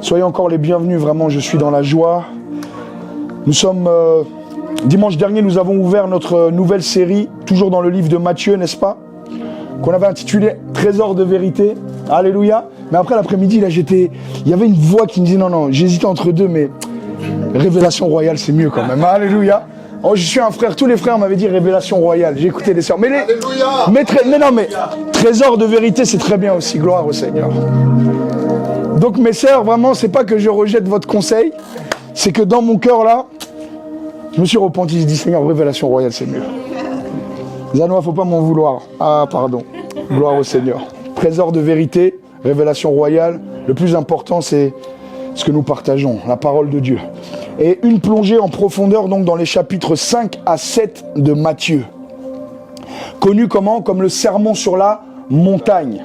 Soyez encore les bienvenus, vraiment, je suis dans la joie. Nous sommes... dimanche dernier, nous avons ouvert notre nouvelle série, toujours dans le livre de Matthieu, n'est-ce pas? Qu'on avait intitulé « Trésor de vérité ». Alléluia. Mais après l'après-midi, là, il y avait une voix qui me disait « Non, j'hésitais entre deux, mais Révélation royale, c'est mieux quand même. » Alléluia. Oh, je suis un frère, tous les frères m'avaient dit Révélation royale. J'ai écouté les sœurs. Mais Trésor de vérité, c'est très bien aussi. Gloire au Seigneur. Donc mes sœurs, vraiment, c'est pas que je rejette votre conseil, c'est que dans mon cœur là, je me suis repenti, je dis Seigneur, Révélation royale, c'est mieux. Zanoa, faut pas m'en vouloir. Ah, pardon. Gloire au Seigneur. Trésor de vérité, Révélation royale. Le plus important, c'est ce que nous partageons, la parole de Dieu. Et une plongée en profondeur donc dans les chapitres 5 à 7 de Matthieu. Connu comment? Comme le sermon sur la montagne.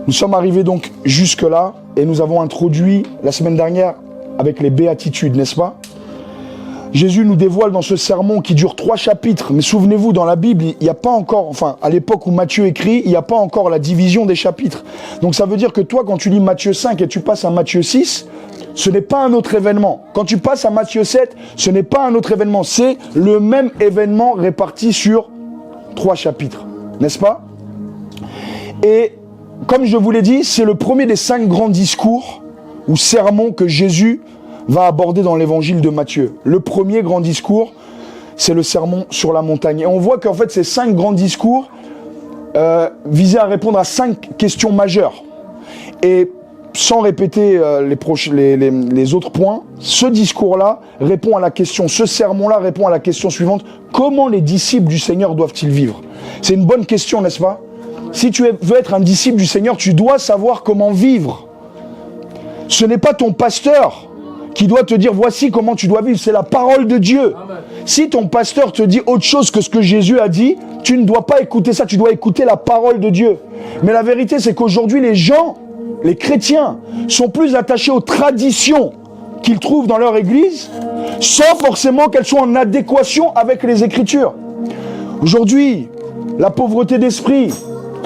Nous sommes arrivés donc jusque-là et nous avons introduit la semaine dernière avec les béatitudes, n'est-ce pas? Jésus nous dévoile dans ce sermon qui dure 3 chapitres, mais souvenez-vous, dans la Bible, il n'y a pas encore, enfin, à l'époque où Matthieu écrit, il n'y a pas encore la division des chapitres. Donc ça veut dire que toi, quand tu lis Matthieu 5 et tu passes à Matthieu 6, ce n'est pas un autre événement. Quand tu passes à Matthieu 7, ce n'est pas un autre événement. C'est le même événement réparti sur 3 chapitres, n'est-ce pas? Et comme je vous l'ai dit, c'est le premier des 5 grands discours ou sermons que Jésus va aborder dans l'évangile de Matthieu. Le premier grand discours, c'est le sermon sur la montagne. Et on voit qu'en fait, ces 5 grands discours visaient à répondre à 5 questions majeures. Et sans répéter les autres points, ce discours-là répond à la question, ce sermon-là répond à la question suivante: comment les disciples du Seigneur doivent-ils vivre? C'est une bonne question, n'est-ce pas? Si tu veux être un disciple du Seigneur, tu dois savoir comment vivre. Ce n'est pas ton pasteur qui doit te dire voici comment tu dois vivre, c'est la parole de Dieu. Amen. Si ton pasteur te dit autre chose que ce que Jésus a dit, tu ne dois pas écouter ça, tu dois écouter la parole de Dieu. Mais la vérité, c'est qu'aujourd'hui, les gens, les chrétiens, sont plus attachés aux traditions qu'ils trouvent dans leur église, sans forcément qu'elles soient en adéquation avec les Écritures. Aujourd'hui, la pauvreté d'esprit,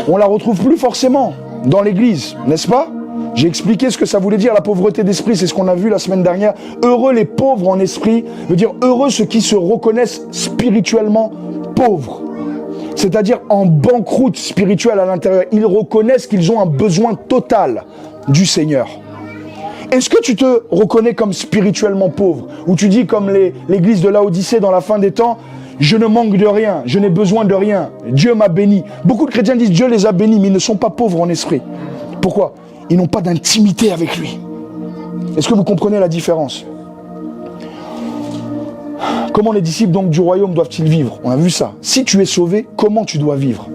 on la retrouve plus forcément dans l'église, n'est-ce pas? J'ai expliqué ce que ça voulait dire, la pauvreté d'esprit, c'est ce qu'on a vu la semaine dernière. Heureux les pauvres en esprit, veut dire heureux ceux qui se reconnaissent spirituellement pauvres. C'est-à-dire en banqueroute spirituelle à l'intérieur. Ils reconnaissent qu'ils ont un besoin total du Seigneur. Est-ce que tu te reconnais comme spirituellement pauvre? Ou tu dis comme l'église de Laodicée dans la fin des temps: je ne manque de rien, je n'ai besoin de rien, Dieu m'a béni. Beaucoup de chrétiens disent Dieu les a bénis, mais ils ne sont pas pauvres en esprit. Pourquoi? Ils n'ont pas d'intimité avec lui. Est-ce que vous comprenez la différence? Comment les disciples donc du royaume doivent-ils vivre? On a vu ça. Si tu es sauvé, comment tu dois vivre?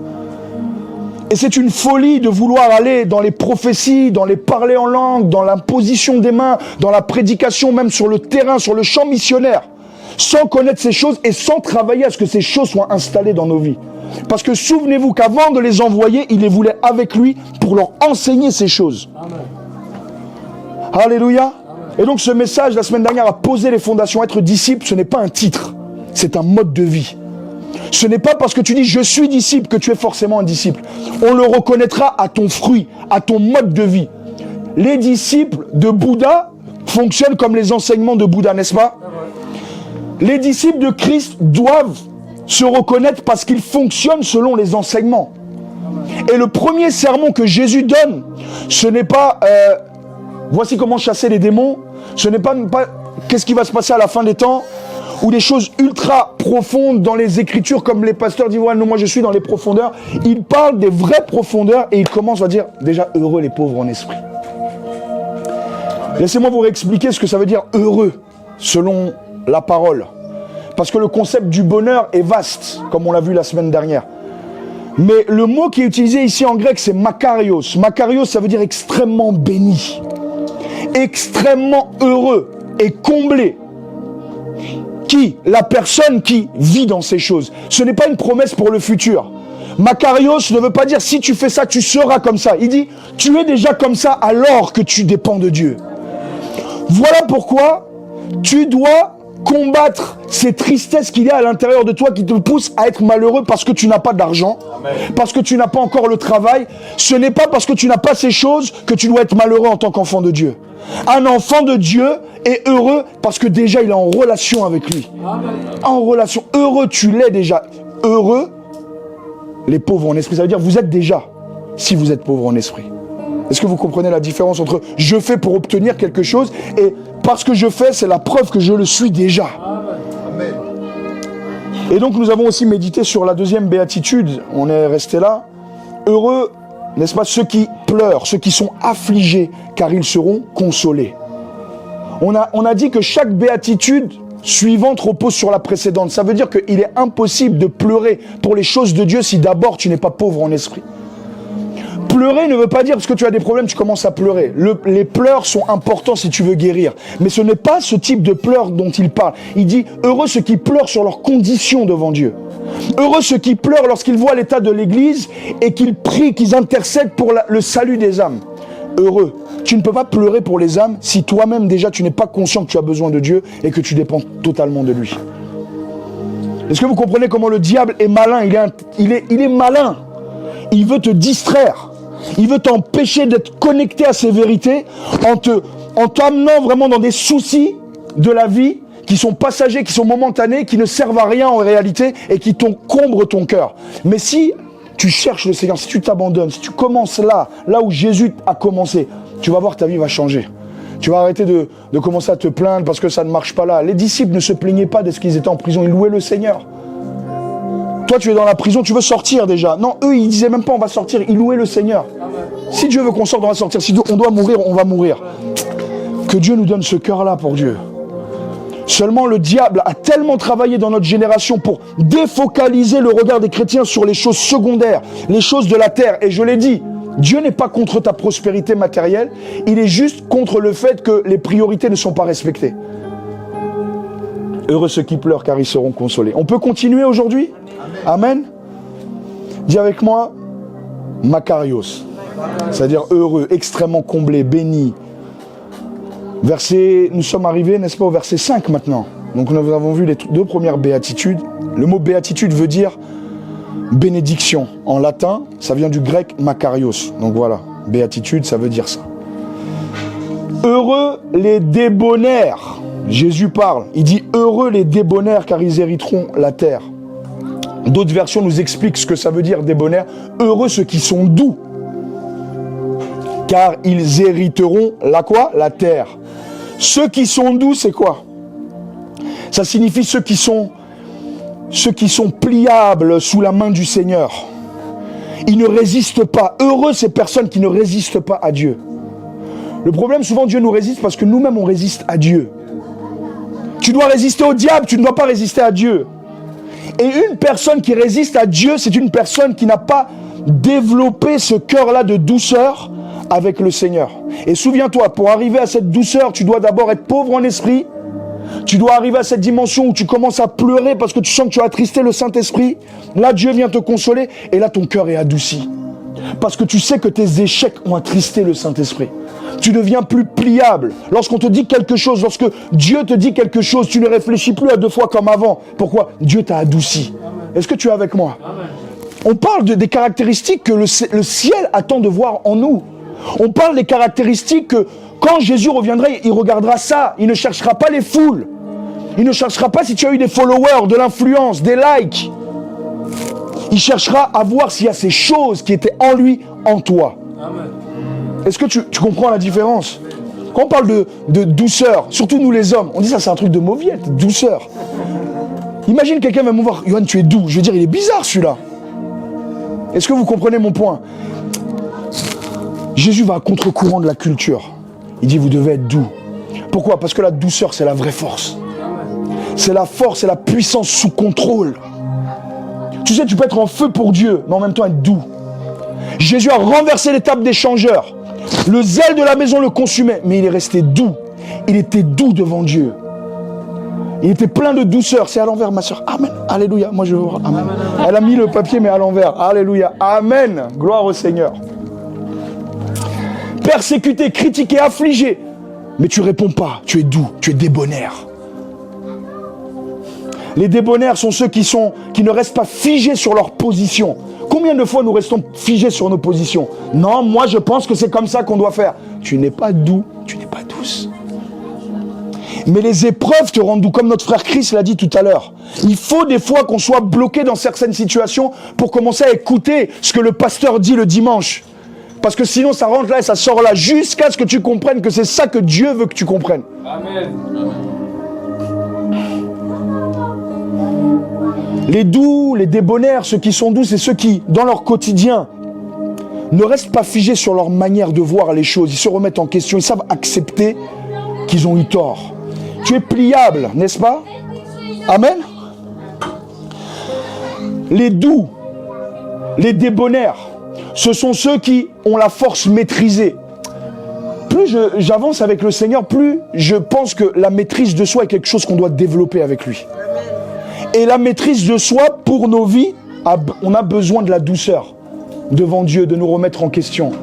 Et c'est une folie de vouloir aller dans les prophéties, dans les parler en langue, dans l'imposition des mains, dans la prédication, même sur le terrain, sur le champ missionnaire, sans connaître ces choses et sans travailler à ce que ces choses soient installées dans nos vies. Parce que souvenez-vous qu'avant de les envoyer, il les voulait avec lui pour leur enseigner ces choses. Amen. Alléluia. Amen. Et donc ce message, la semaine dernière, a posé les fondations. Être disciple, ce n'est pas un titre, c'est un mode de vie. Ce n'est pas parce que tu dis « je suis disciple » que tu es forcément un disciple. On le reconnaîtra à ton fruit, à ton mode de vie. Les disciples de Bouddha fonctionnent comme les enseignements de Bouddha, n'est-ce pas? Les disciples de Christ doivent se reconnaître parce qu'ils fonctionnent selon les enseignements. Et le premier sermon que Jésus donne, ce n'est pas voici comment chasser les démons, ce n'est pas qu'est-ce qui va se passer à la fin des temps, ou des choses ultra profondes dans les Écritures, comme les pasteurs disent ouais, non, moi je suis dans les profondeurs. Il parle des vraies profondeurs et il commence à dire déjà heureux les pauvres en esprit. Laissez-moi vous réexpliquer ce que ça veut dire heureux selon la parole. Parce que le concept du bonheur est vaste, comme on l'a vu la semaine dernière. Mais le mot qui est utilisé ici en grec, c'est makarios. Makarios, ça veut dire extrêmement béni, extrêmement heureux et comblé. Qui? La personne qui vit dans ces choses. Ce n'est pas une promesse pour le futur. Makarios ne veut pas dire si tu fais ça, tu seras comme ça. Il dit tu es déjà comme ça alors que tu dépends de Dieu. Voilà pourquoi tu dois combattre ces tristesses qu'il y a à l'intérieur de toi qui te poussent à être malheureux parce que tu n'as pas d'argent, parce que tu n'as pas encore le travail. Ce n'est pas parce que tu n'as pas ces choses que tu dois être malheureux en tant qu'enfant de Dieu. Un enfant de Dieu est heureux parce que déjà il est en relation avec lui. En relation. Heureux, tu l'es déjà. Heureux, les pauvres en esprit. Ça veut dire vous êtes déjà, si vous êtes pauvre en esprit. Est-ce que vous comprenez la différence entre je fais pour obtenir quelque chose et parce que je fais, c'est la preuve que je le suis déjà. Amen. Et donc nous avons aussi médité sur la deuxième béatitude. On est resté là. Heureux, n'est-ce pas, ceux qui pleurent, ceux qui sont affligés, car ils seront consolés. On a dit que chaque béatitude suivante repose sur la précédente. Ça veut dire qu'il est impossible de pleurer pour les choses de Dieu si d'abord tu n'es pas pauvre en esprit. Pleurer ne veut pas dire parce que tu as des problèmes, tu commences à pleurer. Les pleurs sont importants si tu veux guérir. Mais ce n'est pas ce type de pleurs dont il parle. Il dit « Heureux ceux qui pleurent sur leurs conditions devant Dieu. Heureux ceux qui pleurent lorsqu'ils voient l'état de l'Église et qu'ils prient, qu'ils intercèdent pour le salut des âmes. Heureux. Tu ne peux pas pleurer pour les âmes si toi-même déjà tu n'es pas conscient que tu as besoin de Dieu et que tu dépends totalement de lui. Est-ce que vous comprenez comment le diable est malin? Il est malin. Il veut te distraire. Il veut t'empêcher d'être connecté à ces vérités en t'amenant vraiment dans des soucis de la vie qui sont passagers, qui sont momentanés, qui ne servent à rien en réalité et qui t'encombrent ton cœur. Mais si tu cherches le Seigneur, si tu t'abandonnes, si tu commences là où Jésus a commencé, tu vas voir, ta vie va changer. Tu vas arrêter de commencer à te plaindre parce que ça ne marche pas là. Les disciples ne se plaignaient pas de ce qu'ils étaient en prison, ils louaient le Seigneur. Toi, tu es dans la prison, tu veux sortir déjà. Non, eux, ils disaient même pas on va sortir, ils louaient le Seigneur. Si Dieu veut qu'on sorte, on va sortir. Si on doit mourir, on va mourir. Que Dieu nous donne ce cœur-là pour Dieu. Seulement, le diable a tellement travaillé dans notre génération pour défocaliser le regard des chrétiens sur les choses secondaires, les choses de la terre. Et je l'ai dit, Dieu n'est pas contre ta prospérité matérielle, il est juste contre le fait que les priorités ne sont pas respectées. Heureux ceux qui pleurent car ils seront consolés. On peut continuer aujourd'hui ? Amen. Dis avec moi, Makarios. C'est-à-dire heureux, extrêmement comblé, béni. Nous sommes arrivés, n'est-ce pas, au verset 5 maintenant. Donc nous avons vu les deux premières béatitudes. Le mot béatitude veut dire bénédiction. En latin, ça vient du grec Makarios. Donc voilà, béatitude, ça veut dire ça. Heureux les débonnaires. Jésus parle, il dit heureux les débonnaires car ils hériteront la terre. D'autres versions nous expliquent ce que ça veut dire débonnaire. Heureux ceux qui sont doux car ils hériteront la quoi? La terre. Ceux qui sont doux, c'est quoi? Ça signifie ceux qui sont pliables sous la main du Seigneur. Ils ne résistent pas. Heureux ces personnes qui ne résistent pas à Dieu. Le problème, souvent Dieu nous résiste parce que nous-mêmes on résiste à Dieu. Tu dois résister au diable, tu ne dois pas résister à Dieu. Et une personne qui résiste à Dieu, c'est une personne qui n'a pas développé ce cœur-là de douceur avec le Seigneur. Et souviens-toi, pour arriver à cette douceur, tu dois d'abord être pauvre en esprit. Tu dois arriver à cette dimension où tu commences à pleurer parce que tu sens que tu as attristé le Saint-Esprit. Là, Dieu vient te consoler et là, ton cœur est adouci. Parce que tu sais que tes échecs ont attristé le Saint-Esprit. Tu deviens plus pliable. Lorsqu'on te dit quelque chose, lorsque Dieu te dit quelque chose, tu ne réfléchis plus à deux fois comme avant. Pourquoi? Dieu t'a adouci. Est-ce que tu es avec moi? Amen. On parle des caractéristiques que le ciel attend de voir en nous. On parle des caractéristiques que quand Jésus reviendra, il regardera ça. Il ne cherchera pas les foules. Il ne cherchera pas si tu as eu des followers, de l'influence, des likes. Il cherchera à voir s'il y a ces choses qui étaient en lui, en toi. Amen. Est-ce que tu comprends la différence? Quand on parle de douceur, surtout nous les hommes, on dit ça c'est un truc de mauviette, douceur. Imagine quelqu'un va me voir, Yohan tu es doux, je veux dire il est bizarre celui-là. Est-ce que vous comprenez mon point? Jésus va à contre-courant de la culture. Il dit vous devez être doux. Pourquoi? Parce que la douceur c'est la vraie force. C'est la force, c'est la puissance sous contrôle. Tu sais, tu peux être en feu pour Dieu, mais en même temps être doux. Jésus a renversé les tables des changeurs. Le zèle de la maison le consumait, mais il est resté doux. Il était doux devant Dieu. Il était plein de douceur. C'est à l'envers, ma soeur. Amen. Alléluia. Moi, je veux voir. Amen. Elle a mis le papier, mais à l'envers. Alléluia. Amen. Gloire au Seigneur. Persécuté, critiqué, affligé. Mais tu réponds pas. Tu es doux. Tu es débonnaire. Les débonnaires sont ceux qui ne restent pas figés sur leur position. Combien de fois nous restons figés sur nos positions? Non, moi je pense que c'est comme ça qu'on doit faire. Tu n'es pas doux, tu n'es pas douce. Mais les épreuves te rendent doux, comme notre frère Chris l'a dit tout à l'heure. Il faut des fois qu'on soit bloqué dans certaines situations pour commencer à écouter ce que le pasteur dit le dimanche. Parce que sinon ça rentre là et ça sort là, jusqu'à ce que tu comprennes que c'est ça que Dieu veut que tu comprennes. Amen. Les doux, les débonnaires, ceux qui sont doux, c'est ceux qui, dans leur quotidien, ne restent pas figés sur leur manière de voir les choses. Ils se remettent en question, ils savent accepter qu'ils ont eu tort. Tu es pliable, n'est-ce pas? Amen. Les doux, les débonnaires, ce sont ceux qui ont la force maîtrisée. Plus j'avance avec le Seigneur, plus je pense que la maîtrise de soi est quelque chose qu'on doit développer avec lui. Et la maîtrise de soi, pour nos vies, on a besoin de la douceur devant Dieu, de nous remettre en question.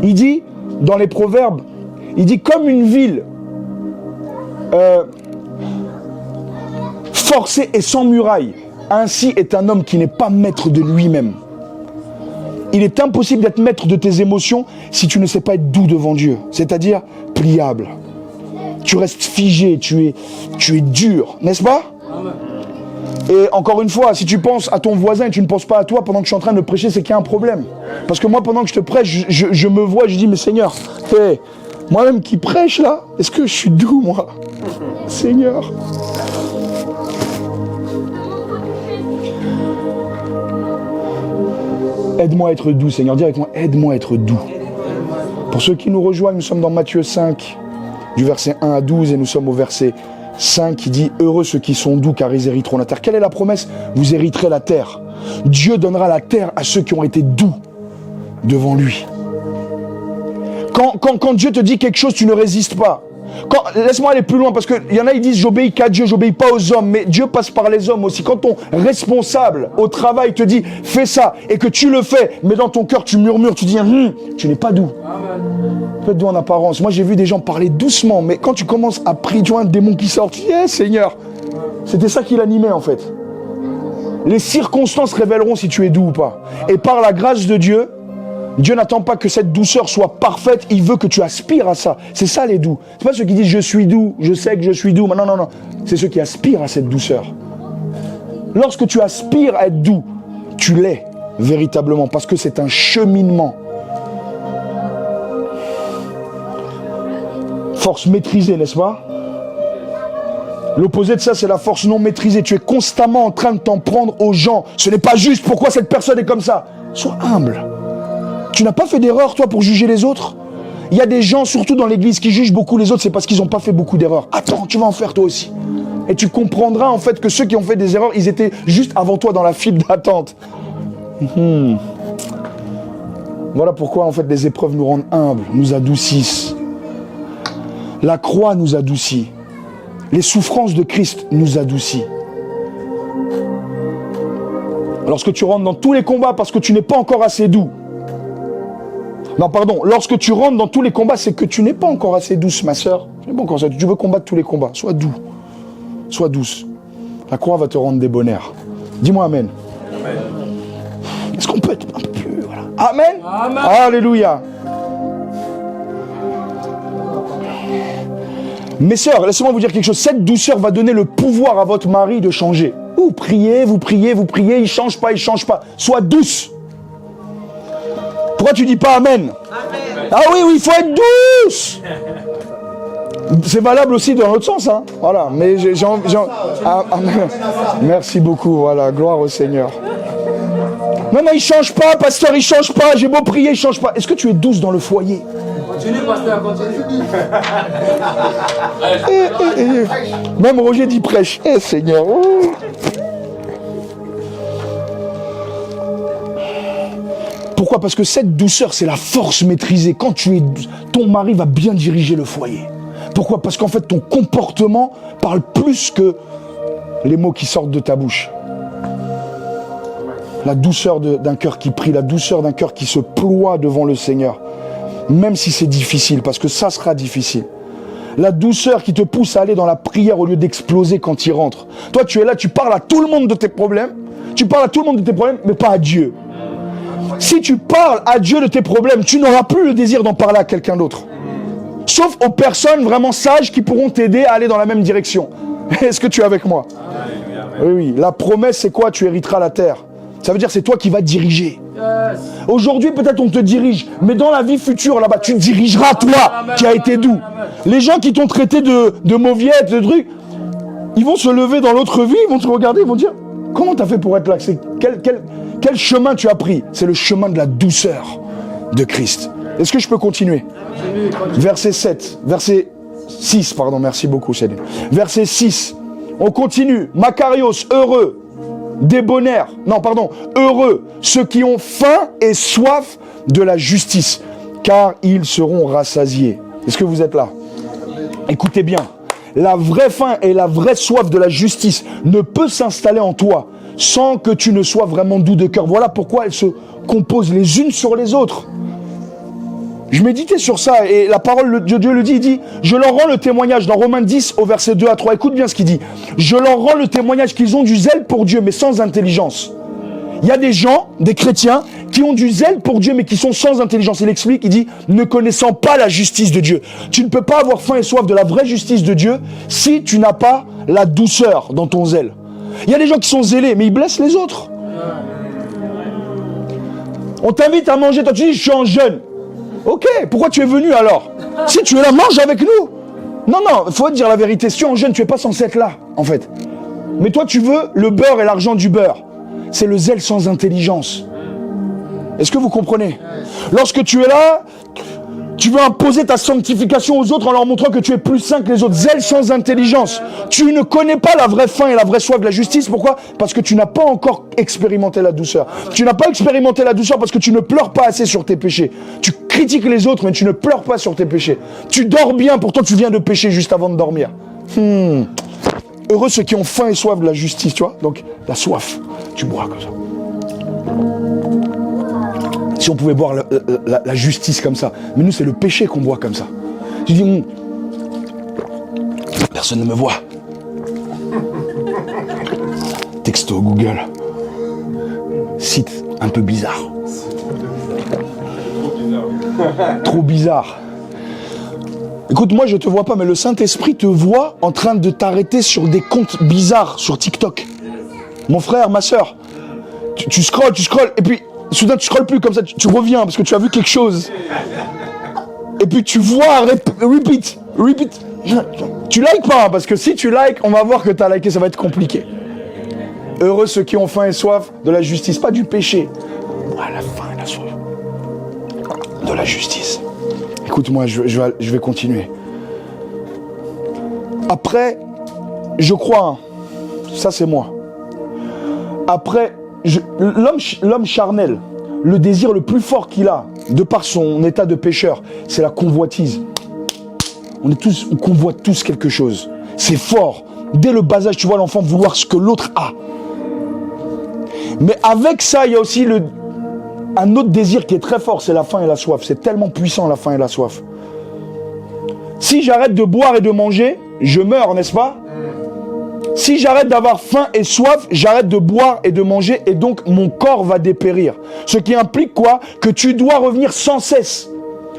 Il dit, dans les Proverbes, il dit comme une ville forcée et sans muraille, ainsi est un homme qui n'est pas maître de lui-même. Il est impossible d'être maître de tes émotions si tu ne sais pas être doux devant Dieu, c'est-à-dire pliable. Tu restes figé, tu es dur, n'est-ce pas? Amen. Et encore une fois, si tu penses à ton voisin et tu ne penses pas à toi pendant que je suis en train de prêcher, c'est qu'il y a un problème. Parce que moi, pendant que je te prêche, je me vois, je dis, mais Seigneur, hey, moi-même qui prêche là, est-ce que je suis doux, moi? Seigneur. Aide-moi à être doux, Seigneur. Dis avec moi, aide-moi à être doux. Pour ceux qui nous rejoignent, nous sommes dans Matthieu 5, du verset 1 à 12, et nous sommes au verset 5 qui dit « Heureux ceux qui sont doux, car ils hériteront la terre ». Quelle est la promesse? Vous hériterez la terre. Dieu donnera la terre à ceux qui ont été doux devant lui. Quand Dieu te dit quelque chose, tu ne résistes pas. Laisse-moi aller plus loin, parce qu'il y en a, ils disent « J'obéis qu'à Dieu, j'obéis pas aux hommes ». Mais Dieu passe par les hommes aussi. Quand ton responsable au travail te dit « Fais ça » et que tu le fais, mais dans ton cœur tu murmures, tu dis « Tu n'es pas doux ». Tu peux être doux en apparence. Moi j'ai vu des gens parler doucement, mais quand tu commences à prier, tu vois un démon qui sort, tu dis « Seigneur ». C'était ça qui l'animait en fait. Les circonstances révéleront si tu es doux ou pas. Et par la grâce de Dieu, Dieu n'attend pas que cette douceur soit parfaite, il veut que tu aspires à ça. C'est ça les doux. C'est pas ceux qui disent je suis doux, je sais que je suis doux. Non, non, non. C'est ceux qui aspirent à cette douceur. Lorsque tu aspires à être doux, tu l'es véritablement parce que c'est un cheminement. Force maîtrisée, n'est-ce pas? L'opposé de ça, c'est la force non maîtrisée. Tu es constamment en train de t'en prendre aux gens. Ce n'est pas juste. Pourquoi cette personne est comme ça? Sois humble. Tu n'as pas fait d'erreur, toi, pour juger les autres? Il y a des gens, surtout dans l'église, qui jugent beaucoup les autres, c'est parce qu'ils n'ont pas fait beaucoup d'erreurs. Attends, tu vas en faire toi aussi. Et tu comprendras, en fait, que ceux qui ont fait des erreurs, ils étaient juste avant toi dans la file d'attente. Voilà pourquoi, en fait, les épreuves nous rendent humbles, nous adoucissent. La croix nous adoucit. Les souffrances de Christ nous adoucissent. Lorsque tu rentres dans tous les combats parce que tu n'es pas encore assez doux. Non, pardon, lorsque tu rentres dans tous les combats, c'est que tu n'es pas encore assez douce, ma sœur. Tu veux combattre tous les combats. Sois doux. Sois douce. La croix va te rendre débonnaire. Dis-moi amen. Amen. Est-ce qu'on peut être un peu plus... Voilà. Amen. Amen. Alléluia. Mes sœurs, laissez-moi vous dire quelque chose. Cette douceur va donner le pouvoir à votre mari de changer. Vous priez, il ne change pas, Sois douce. Pourquoi tu dis pas amen? Amen. Ah oui, il faut être douce. C'est valable aussi dans l'autre sens, hein. Voilà, mais merci beaucoup, voilà, gloire au Seigneur. Non, il change pas, pasteur, il change pas. J'ai beau prier, il change pas. Est-ce que tu es douce dans le foyer? Continue, pasteur, continue. Même Roger dit prêche. Seigneur. Pourquoi? Parce que cette douceur, c'est la force maîtrisée. Quand tu es, ton mari va bien diriger le foyer. Pourquoi? Parce qu'en fait, ton comportement parle plus que les mots qui sortent de ta bouche. La douceur d'un cœur qui prie, la douceur d'un cœur qui se ploie devant le Seigneur. Même si c'est difficile, parce que ça sera difficile. La douceur qui te pousse à aller dans la prière au lieu d'exploser quand il rentre. Toi, tu es là, tu parles à tout le monde de tes problèmes. Tu parles à tout le monde de tes problèmes, mais pas à Dieu. Si tu parles à Dieu de tes problèmes, tu n'auras plus le désir d'en parler à quelqu'un d'autre. Sauf aux personnes vraiment sages qui pourront t'aider à aller dans la même direction. Est-ce que tu es avec moi? Oui, oui. La promesse, c'est quoi? Tu hériteras la terre. Ça veut dire c'est toi qui vas diriger. Aujourd'hui, peut-être on te dirige, mais dans la vie future, là-bas, tu dirigeras toi qui a été doux. Les gens qui t'ont traité de mauviettes, de trucs, ils vont se lever dans l'autre vie, ils vont te regarder, ils vont dire comment tu as fait pour être là? Quel chemin tu as pris? C'est le chemin de la douceur de Christ. Est-ce que je peux continuer? Verset 7, verset 6, pardon, merci beaucoup Céline. Verset 6, on continue. Makarios, heureux, débonnaire, non pardon, heureux, ceux qui ont faim et soif de la justice, car ils seront rassasiés. Est-ce que vous êtes là? Écoutez bien, la vraie faim et la vraie soif de la justice ne peut s'installer en toi sans que tu ne sois vraiment doux de cœur. Voilà pourquoi elles se composent les unes sur les autres. Je méditais sur ça et la parole de Dieu le dit, il dit « Je leur rends le témoignage » dans Romains 10 au verset 2 à 3. Écoute bien ce qu'il dit. « Je leur rends le témoignage qu'ils ont du zèle pour Dieu, mais sans intelligence. » Il y a des gens, des chrétiens, qui ont du zèle pour Dieu, mais qui sont sans intelligence. Il explique, il dit « Ne connaissant pas la justice de Dieu. » Tu ne peux pas avoir faim et soif de la vraie justice de Dieu si tu n'as pas la douceur dans ton zèle. Il y a des gens qui sont zélés, mais ils blessent les autres. On t'invite à manger, toi tu dis « Je suis en jeûne. » Ok, pourquoi tu es venu alors? Si tu es là, mange avec nous. Non, non, il faut te dire la vérité. Si tu es en jeûne, tu n'es pas censé être là, en fait. Mais toi, tu veux le beurre et l'argent du beurre. C'est le zèle sans intelligence. Est-ce que vous comprenez? Lorsque tu es là, tu veux imposer ta sanctification aux autres en leur montrant que tu es plus saint que les autres. Zèle sans intelligence. Tu ne connais pas la vraie faim et la vraie soif de la justice. Pourquoi? Parce que tu n'as pas encore expérimenté la douceur. Tu n'as pas expérimenté la douceur parce que tu ne pleures pas assez sur tes péchés. Tu critiques les autres, mais tu ne pleures pas sur tes péchés. Tu dors bien, pourtant tu viens de pécher juste avant de dormir. Heureux ceux qui ont faim et soif de la justice, tu vois. Donc, la soif, tu bois comme ça. Si on pouvait boire la justice comme ça. Mais nous, c'est le péché qu'on boit comme ça. Tu dis, personne ne me voit. Texto Google. Site un peu bizarre. Trop bizarre. Écoute, moi, je te vois pas, mais le Saint-Esprit te voit en train de t'arrêter sur des comptes bizarres sur TikTok. Mon frère, ma soeur, tu scrolles, et puis soudain tu scrolles plus comme ça, tu reviens parce que tu as vu quelque chose. Et puis tu vois, repeat. Tu likes pas, parce que si tu likes, on va voir que tu as liké, ça va être compliqué. Heureux ceux qui ont faim et soif de la justice, pas du péché. La faim et la soif de la justice. Écoute-moi, je vais continuer. Après, je crois, ça c'est moi. Après, l'homme charnel, le désir le plus fort qu'il a, de par son état de pécheur, c'est la convoitise. On convoite tous quelque chose. C'est fort. Dès le bas âge, tu vois l'enfant vouloir ce que l'autre a. Mais avec ça, il y a aussi un autre désir qui est très fort, c'est la faim et la soif. C'est tellement puissant, la faim et la soif. Si j'arrête de boire et de manger, je meurs, n'est-ce pas? Si j'arrête d'avoir faim et soif, j'arrête de boire et de manger et donc mon corps va dépérir. Ce qui implique quoi? Que tu dois revenir sans cesse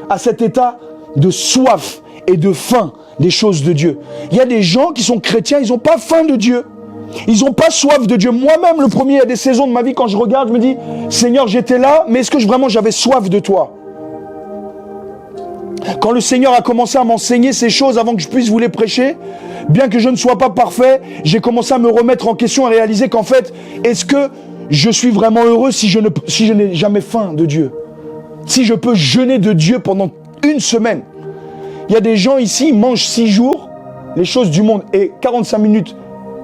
à cet état de soif et de faim des choses de Dieu. Il y a des gens qui sont chrétiens, ils n'ont pas faim de Dieu. Ils n'ont pas soif de Dieu. Moi-même, le premier, il y a des saisons de ma vie, quand je regarde, je me dis, Seigneur, j'étais là, mais est-ce que vraiment j'avais soif de toi? Quand le Seigneur a commencé à m'enseigner ces choses avant que je puisse vous les prêcher, bien que je ne sois pas parfait, j'ai commencé à me remettre en question et réaliser qu'en fait, est-ce que je suis vraiment heureux si je n'ai jamais faim de Dieu? Si je peux jeûner de Dieu pendant une semaine? Il y a des gens ici, ils mangent 6 jours les choses du monde et 45 minutes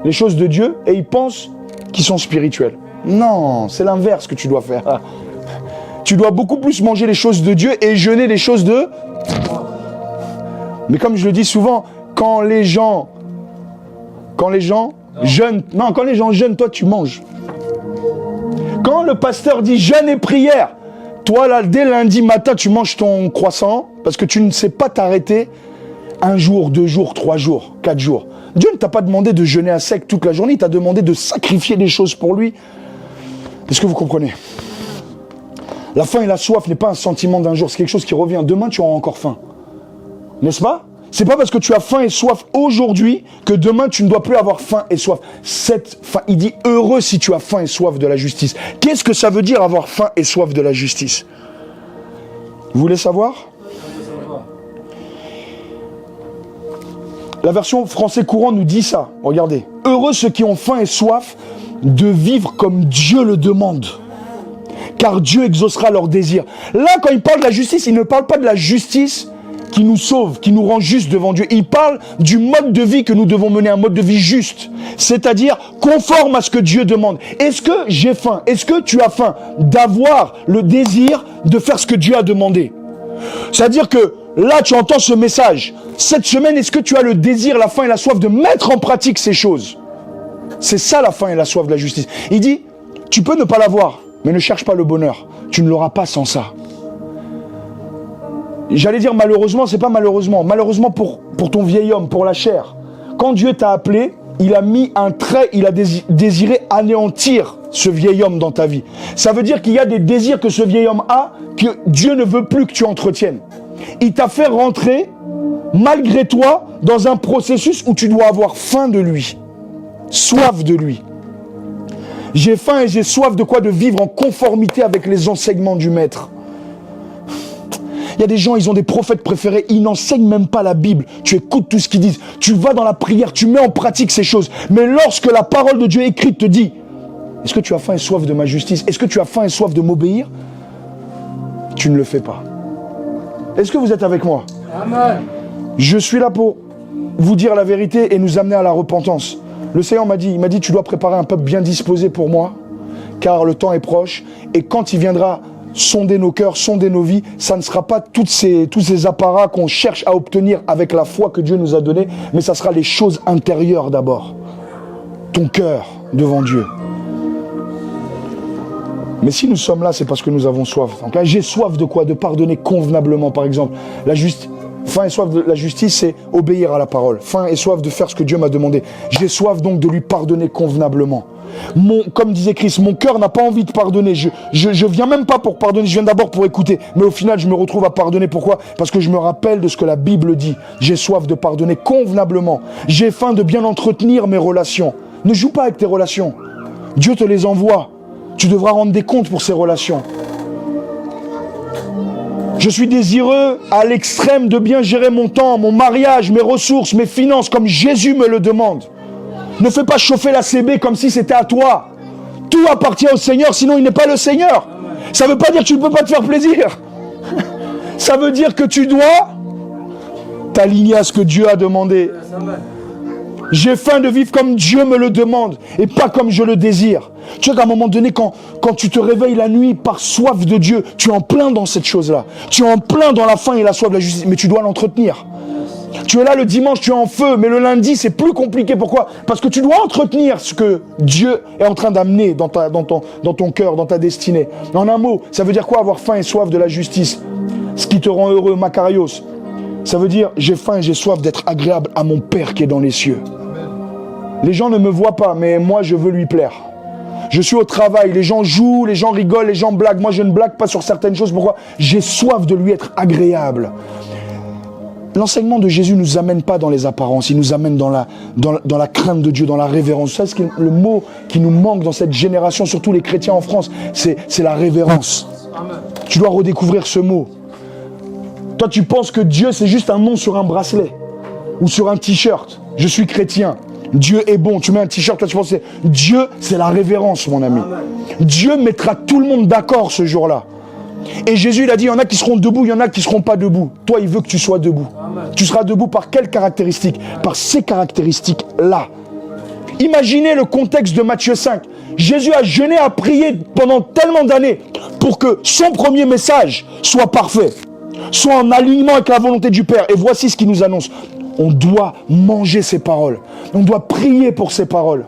les choses de Dieu et ils pensent qu'ils sont spirituels. Non, c'est l'inverse que tu dois faire. Tu dois beaucoup plus manger les choses de Dieu et jeûner les choses de... Mais comme je le dis souvent, quand les gens jeûnent, toi tu manges. Quand le pasteur dit jeûne et prière, toi là, dès lundi matin, tu manges ton croissant parce que tu ne sais pas t'arrêter 1 jour, 2 jours, 3 jours, 4 jours. Dieu ne t'a pas demandé de jeûner à sec toute la journée, il t'a demandé de sacrifier des choses pour lui. Est-ce que vous comprenez? La faim et la soif n'est pas un sentiment d'un jour, c'est quelque chose qui revient. Demain, tu auras encore faim. N'est-ce pas? C'est pas parce que tu as faim et soif aujourd'hui que demain, tu ne dois plus avoir faim et soif. Il dit « Heureux si tu as faim et soif de la justice ». Qu'est-ce que ça veut dire avoir faim et soif de la justice? Vous voulez savoir? La version français courant nous dit ça. Regardez. Heureux ceux qui ont faim et soif de vivre comme Dieu le demande. Car Dieu exaucera leurs désirs. Là, quand il parle de la justice, il ne parle pas de la justice qui nous sauve, qui nous rend juste devant Dieu. Il parle du mode de vie que nous devons mener, un mode de vie juste. C'est-à-dire conforme à ce que Dieu demande. Est-ce que j'ai faim? Est-ce que tu as faim d'avoir le désir de faire ce que Dieu a demandé? C'est-à-dire que là, tu entends ce message. Cette semaine, est-ce que tu as le désir, la faim et la soif de mettre en pratique ces choses? C'est ça la faim et la soif de la justice. Il dit, tu peux ne pas l'avoir, mais ne cherche pas le bonheur. Tu ne l'auras pas sans ça. J'allais dire malheureusement, c'est pas malheureusement. Malheureusement pour ton vieil homme, pour la chair. Quand Dieu t'a appelé, il a mis un trait, il a désiré anéantir ce vieil homme dans ta vie. Ça veut dire qu'il y a des désirs que ce vieil homme a, que Dieu ne veut plus que tu entretiennes. Il t'a fait rentrer, malgré toi, dans un processus où tu dois avoir faim de lui, soif de lui. J'ai faim et j'ai soif de quoi? De vivre en conformité avec les enseignements du Maître. Il y a des gens, ils ont des prophètes préférés, ils n'enseignent même pas la Bible. Tu écoutes tout ce qu'ils disent, tu vas dans la prière, tu mets en pratique ces choses. Mais lorsque la parole de Dieu écrite te dit, est-ce que tu as faim et soif de ma justice? Est-ce que tu as faim et soif de m'obéir? Tu ne le fais pas. Est-ce que vous êtes avec moi? Amen. Je suis là pour vous dire la vérité et nous amener à la repentance. Le Seigneur m'a dit, tu dois préparer un peuple bien disposé pour moi, car le temps est proche, et quand il viendra sonder nos cœurs, sonder nos vies, ça ne sera pas tous ces apparats qu'on cherche à obtenir avec la foi que Dieu nous a donnée, mais ça sera les choses intérieures d'abord. Ton cœur devant Dieu. Mais si nous sommes là, c'est parce que nous avons soif. Donc là, j'ai soif de quoi? De pardonner convenablement, par exemple. Faim et soif de la justice, c'est obéir à la parole. Faim et soif de faire ce que Dieu m'a demandé. J'ai soif donc de lui pardonner convenablement. Comme disait Christ, mon cœur n'a pas envie de pardonner. Je viens même pas pour pardonner, je viens d'abord pour écouter. Mais au final, je me retrouve à pardonner. Pourquoi? Parce que je me rappelle de ce que la Bible dit. J'ai soif de pardonner convenablement. J'ai faim de bien entretenir mes relations. Ne joue pas avec tes relations. Dieu te les envoie. Tu devras rendre des comptes pour ces relations. Je suis désireux à l'extrême de bien gérer mon temps, mon mariage, mes ressources, mes finances, comme Jésus me le demande. Ne fais pas chauffer la CB comme si c'était à toi. Tout appartient au Seigneur, sinon il n'est pas le Seigneur. Ça ne veut pas dire que tu ne peux pas te faire plaisir. Ça veut dire que tu dois t'aligner à ce que Dieu a demandé. J'ai faim de vivre comme Dieu me le demande et pas comme je le désire. Tu sais qu'à un moment donné, quand tu te réveilles la nuit par soif de Dieu, tu es en plein dans cette chose-là. Tu es en plein dans la faim et la soif de la justice, mais tu dois l'entretenir. Tu es là le dimanche, tu es en feu, mais le lundi, c'est plus compliqué. Pourquoi? Parce que tu dois entretenir ce que Dieu est en train d'amener dans ton cœur, dans ta destinée. En un mot, ça veut dire quoi avoir faim et soif de la justice? Ce qui te rend heureux, Makarios. Ça veut dire, j'ai faim et j'ai soif d'être agréable à mon Père qui est dans les cieux. Les gens ne me voient pas, mais moi, je veux lui plaire. Je suis au travail, les gens jouent, les gens rigolent, les gens blaguent. Moi, je ne blague pas sur certaines choses. Pourquoi? J'ai soif de lui être agréable. L'enseignement de Jésus ne nous amène pas dans les apparences, il nous amène dans la crainte de Dieu, dans la révérence. Ça, c'est le mot qui nous manque dans cette génération, surtout les chrétiens en France, c'est la révérence. Amen. Tu dois redécouvrir ce mot. Toi, tu penses que Dieu, c'est juste un nom sur un bracelet ou sur un t-shirt. Je suis chrétien. Dieu est bon. Tu mets un t-shirt, toi tu penses que Dieu, c'est la révérence, mon ami. Amen. Dieu mettra tout le monde d'accord ce jour-là. Et Jésus, il a dit, il y en a qui seront debout, il y en a qui ne seront pas debout. Toi, il veut que tu sois debout. Amen. Tu seras debout par quelles caractéristiques? Par ces caractéristiques-là. Imaginez le contexte de Matthieu 5. Jésus a jeûné, a prié pendant tellement d'années pour que son premier message soit parfait, soit en alignement avec la volonté du Père. Et voici ce qu'il nous annonce. On doit manger ses paroles. On doit prier pour ses paroles.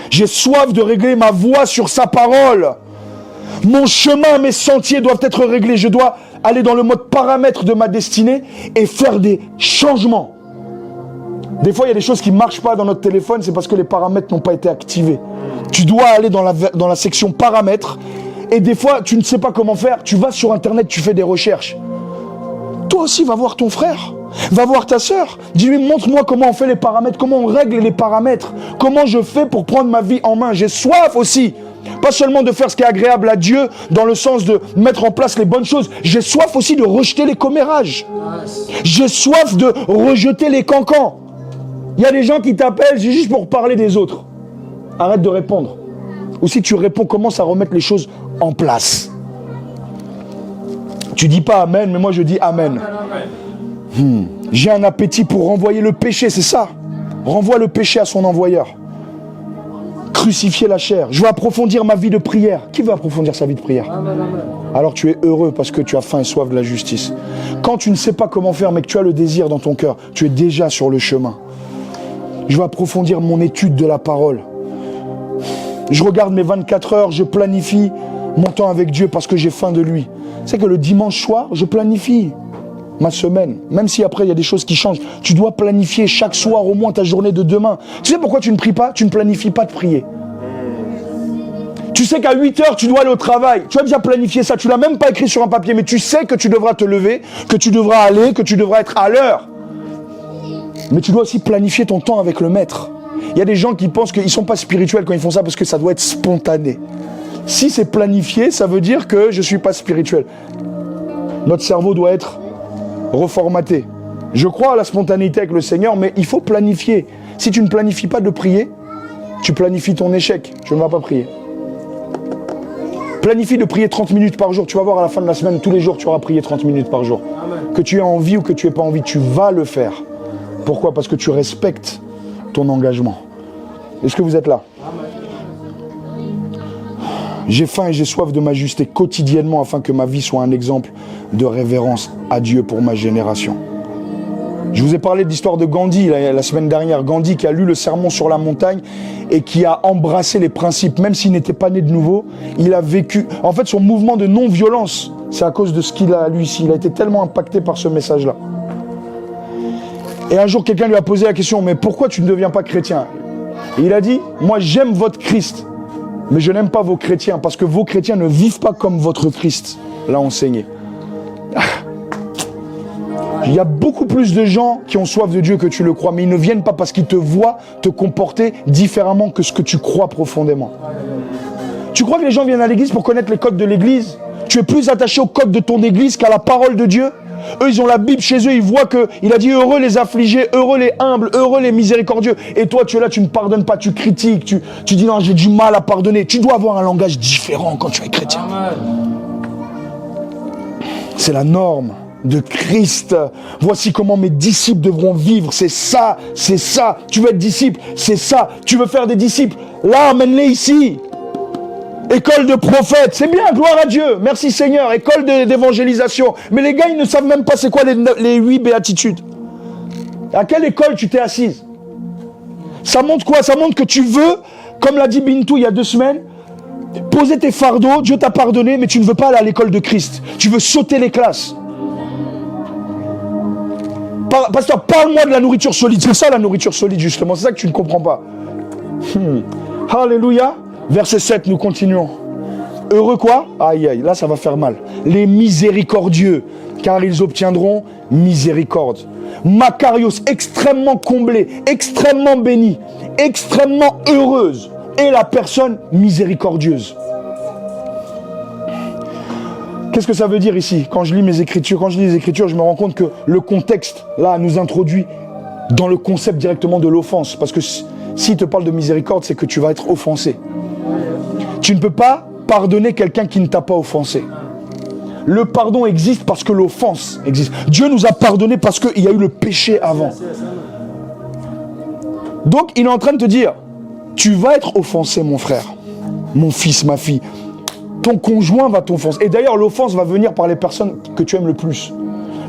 J'ai soif de régler ma voix sur sa parole. Mon chemin, mes sentiers doivent être réglés. Je dois aller dans le mode paramètre de ma destinée et faire des changements. Des fois, il y a des choses qui ne marchent pas dans notre téléphone, c'est parce que les paramètres n'ont pas été activés. Tu dois aller dans la section paramètres et des fois, tu ne sais pas comment faire, tu vas sur Internet, tu fais des recherches. Toi aussi, va voir ton frère, va voir ta sœur, dis-lui, montre-moi comment on fait les paramètres, comment on règle les paramètres, comment je fais pour prendre ma vie en main. J'ai soif aussi, pas seulement de faire ce qui est agréable à Dieu, dans le sens de mettre en place les bonnes choses, j'ai soif aussi de rejeter les commérages. J'ai soif de rejeter les cancans. Il y a des gens qui t'appellent juste pour parler des autres. Arrête de répondre. Ou si tu réponds, commence à remettre les choses en place. Tu dis pas amen, mais moi je dis amen. J'ai un appétit pour renvoyer le péché, c'est ça. Renvoie le péché à son envoyeur. Crucifier la chair. Je veux approfondir ma vie de prière. Qui veut approfondir sa vie de prière? Alors tu es heureux parce que tu as faim et soif de la justice. Quand tu ne sais pas comment faire, mais que tu as le désir dans ton cœur, tu es déjà sur le chemin. Je veux approfondir mon étude de la parole. Je regarde mes 24 heures, je planifie mon temps avec Dieu parce que j'ai faim de lui. C'est que le dimanche soir, je planifie ma semaine. Même si après, il y a des choses qui changent. Tu dois planifier chaque soir au moins ta journée de demain. Tu sais pourquoi tu ne pries pas? Tu ne planifies pas de prier. Tu sais qu'à 8 heures, tu dois aller au travail. Tu as déjà planifié ça. Tu ne l'as même pas écrit sur un papier, mais tu sais que tu devras te lever, que tu devras aller, que tu devras être à l'heure. Mais tu dois aussi planifier ton temps avec le maître. Il y a des gens qui pensent qu'ils ne sont pas spirituels quand ils font ça parce que ça doit être spontané. Si c'est planifié, ça veut dire que je ne suis pas spirituel. Notre cerveau doit être reformaté. Je crois à la spontanéité avec le Seigneur, mais il faut planifier. Si tu ne planifies pas de prier, tu planifies ton échec. Tu ne vas pas prier. Planifie de prier 30 minutes par jour. Tu vas voir à la fin de la semaine, tous les jours, tu auras prié 30 minutes par jour. Amen. Que tu aies envie ou que tu n'aies pas envie, tu vas le faire. Pourquoi? Parce que tu respectes ton engagement. Est-ce que vous êtes là? J'ai faim et j'ai soif de m'ajuster quotidiennement afin que ma vie soit un exemple de révérence à Dieu pour ma génération. Je vous ai parlé de l'histoire de Gandhi la semaine dernière. Gandhi qui a lu le Sermon sur la montagne et qui a embrassé les principes, même s'il n'était pas né de nouveau. Il a vécu... En fait, son mouvement de non-violence, c'est à cause de ce qu'il a lu ici. Il a été tellement impacté par ce message-là. Et un jour, quelqu'un lui a posé la question, mais pourquoi tu ne deviens pas chrétien? Et il a dit, moi j'aime votre Christ, mais je n'aime pas vos chrétiens, parce que vos chrétiens ne vivent pas comme votre Christ l'a enseigné. Il y a beaucoup plus de gens qui ont soif de Dieu que tu le crois, mais ils ne viennent pas parce qu'ils te voient te comporter différemment que ce que tu crois profondément. Tu crois que les gens viennent à l'église pour connaître les codes de l'église? Tu es plus attaché aux codes de ton église qu'à la parole de Dieu? Eux, ils ont la Bible chez eux, ils voient qu'il a dit heureux les affligés, heureux les humbles, heureux les miséricordieux. Et toi, tu es là, tu ne pardonnes pas, tu critiques, tu dis non, j'ai du mal à pardonner. Tu dois avoir un langage différent quand tu es chrétien. C'est la norme de Christ. Voici comment mes disciples devront vivre. C'est ça, c'est ça. Tu veux être disciple, c'est ça. Tu veux faire des disciples, là, emmène-les ici. École de prophètes, c'est bien, gloire à Dieu, merci Seigneur, école d'évangélisation. Mais les gars, ils ne savent même pas c'est quoi les 8 béatitudes. À quelle école tu t'es assise? Ça montre quoi? Ça montre que tu veux, comme l'a dit Bintou il y a 2 semaines, poser tes fardeaux, Dieu t'a pardonné, mais tu ne veux pas aller à l'école de Christ. Tu veux sauter les classes. Pasteur, parle-moi de la nourriture solide. C'est ça la nourriture solide, justement, c'est ça que tu ne comprends pas. Alléluia. Verset 7, nous continuons. Heureux quoi? Aïe, aïe, là ça va faire mal. Les miséricordieux, car ils obtiendront miséricorde. Makarios, extrêmement comblé, extrêmement béni, extrêmement heureuse. Et la personne miséricordieuse. Qu'est-ce que ça veut dire ici? Quand je lis mes écritures, les écritures, je me rends compte que le contexte, là, nous introduit dans le concept directement de l'offense. Parce que s'il te parle de miséricorde, c'est que tu vas être offensé. Tu ne peux pas pardonner quelqu'un qui ne t'a pas offensé. Le pardon existe parce que l'offense existe. Dieu nous a pardonné parce qu'il y a eu le péché avant. Donc, il est en train de te dire, tu vas être offensé, mon frère, mon fils, ma fille. Ton conjoint va t'offenser. Et d'ailleurs, l'offense va venir par les personnes que tu aimes le plus.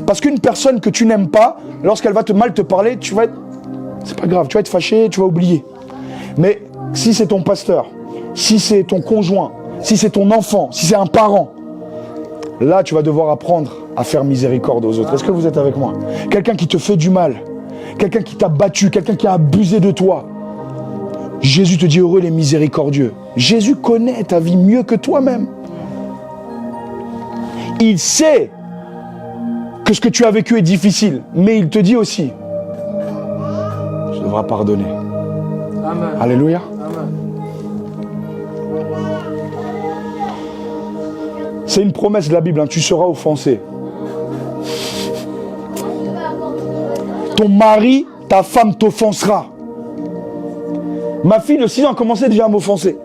Parce qu'une personne que tu n'aimes pas, lorsqu'elle va mal te parler, tu vas être... C'est pas grave, tu vas être fâché, tu vas oublier. Mais si c'est ton pasteur, si c'est ton conjoint, si c'est ton enfant, si c'est un parent, là, tu vas devoir apprendre à faire miséricorde aux autres. Est-ce que vous êtes avec moi? Quelqu'un qui te fait du mal, quelqu'un qui t'a battu, quelqu'un qui a abusé de toi. Jésus te dit heureux les miséricordieux. Jésus connaît ta vie mieux que toi-même. Il sait que ce que tu as vécu est difficile, mais il te dit aussi, tu devras pardonner. Amen. Alléluia. Amen. C'est une promesse de la Bible, hein, tu seras offensé. Ton mari, ta femme t'offensera. Ma fille de 6 ans a commencé déjà à m'offenser.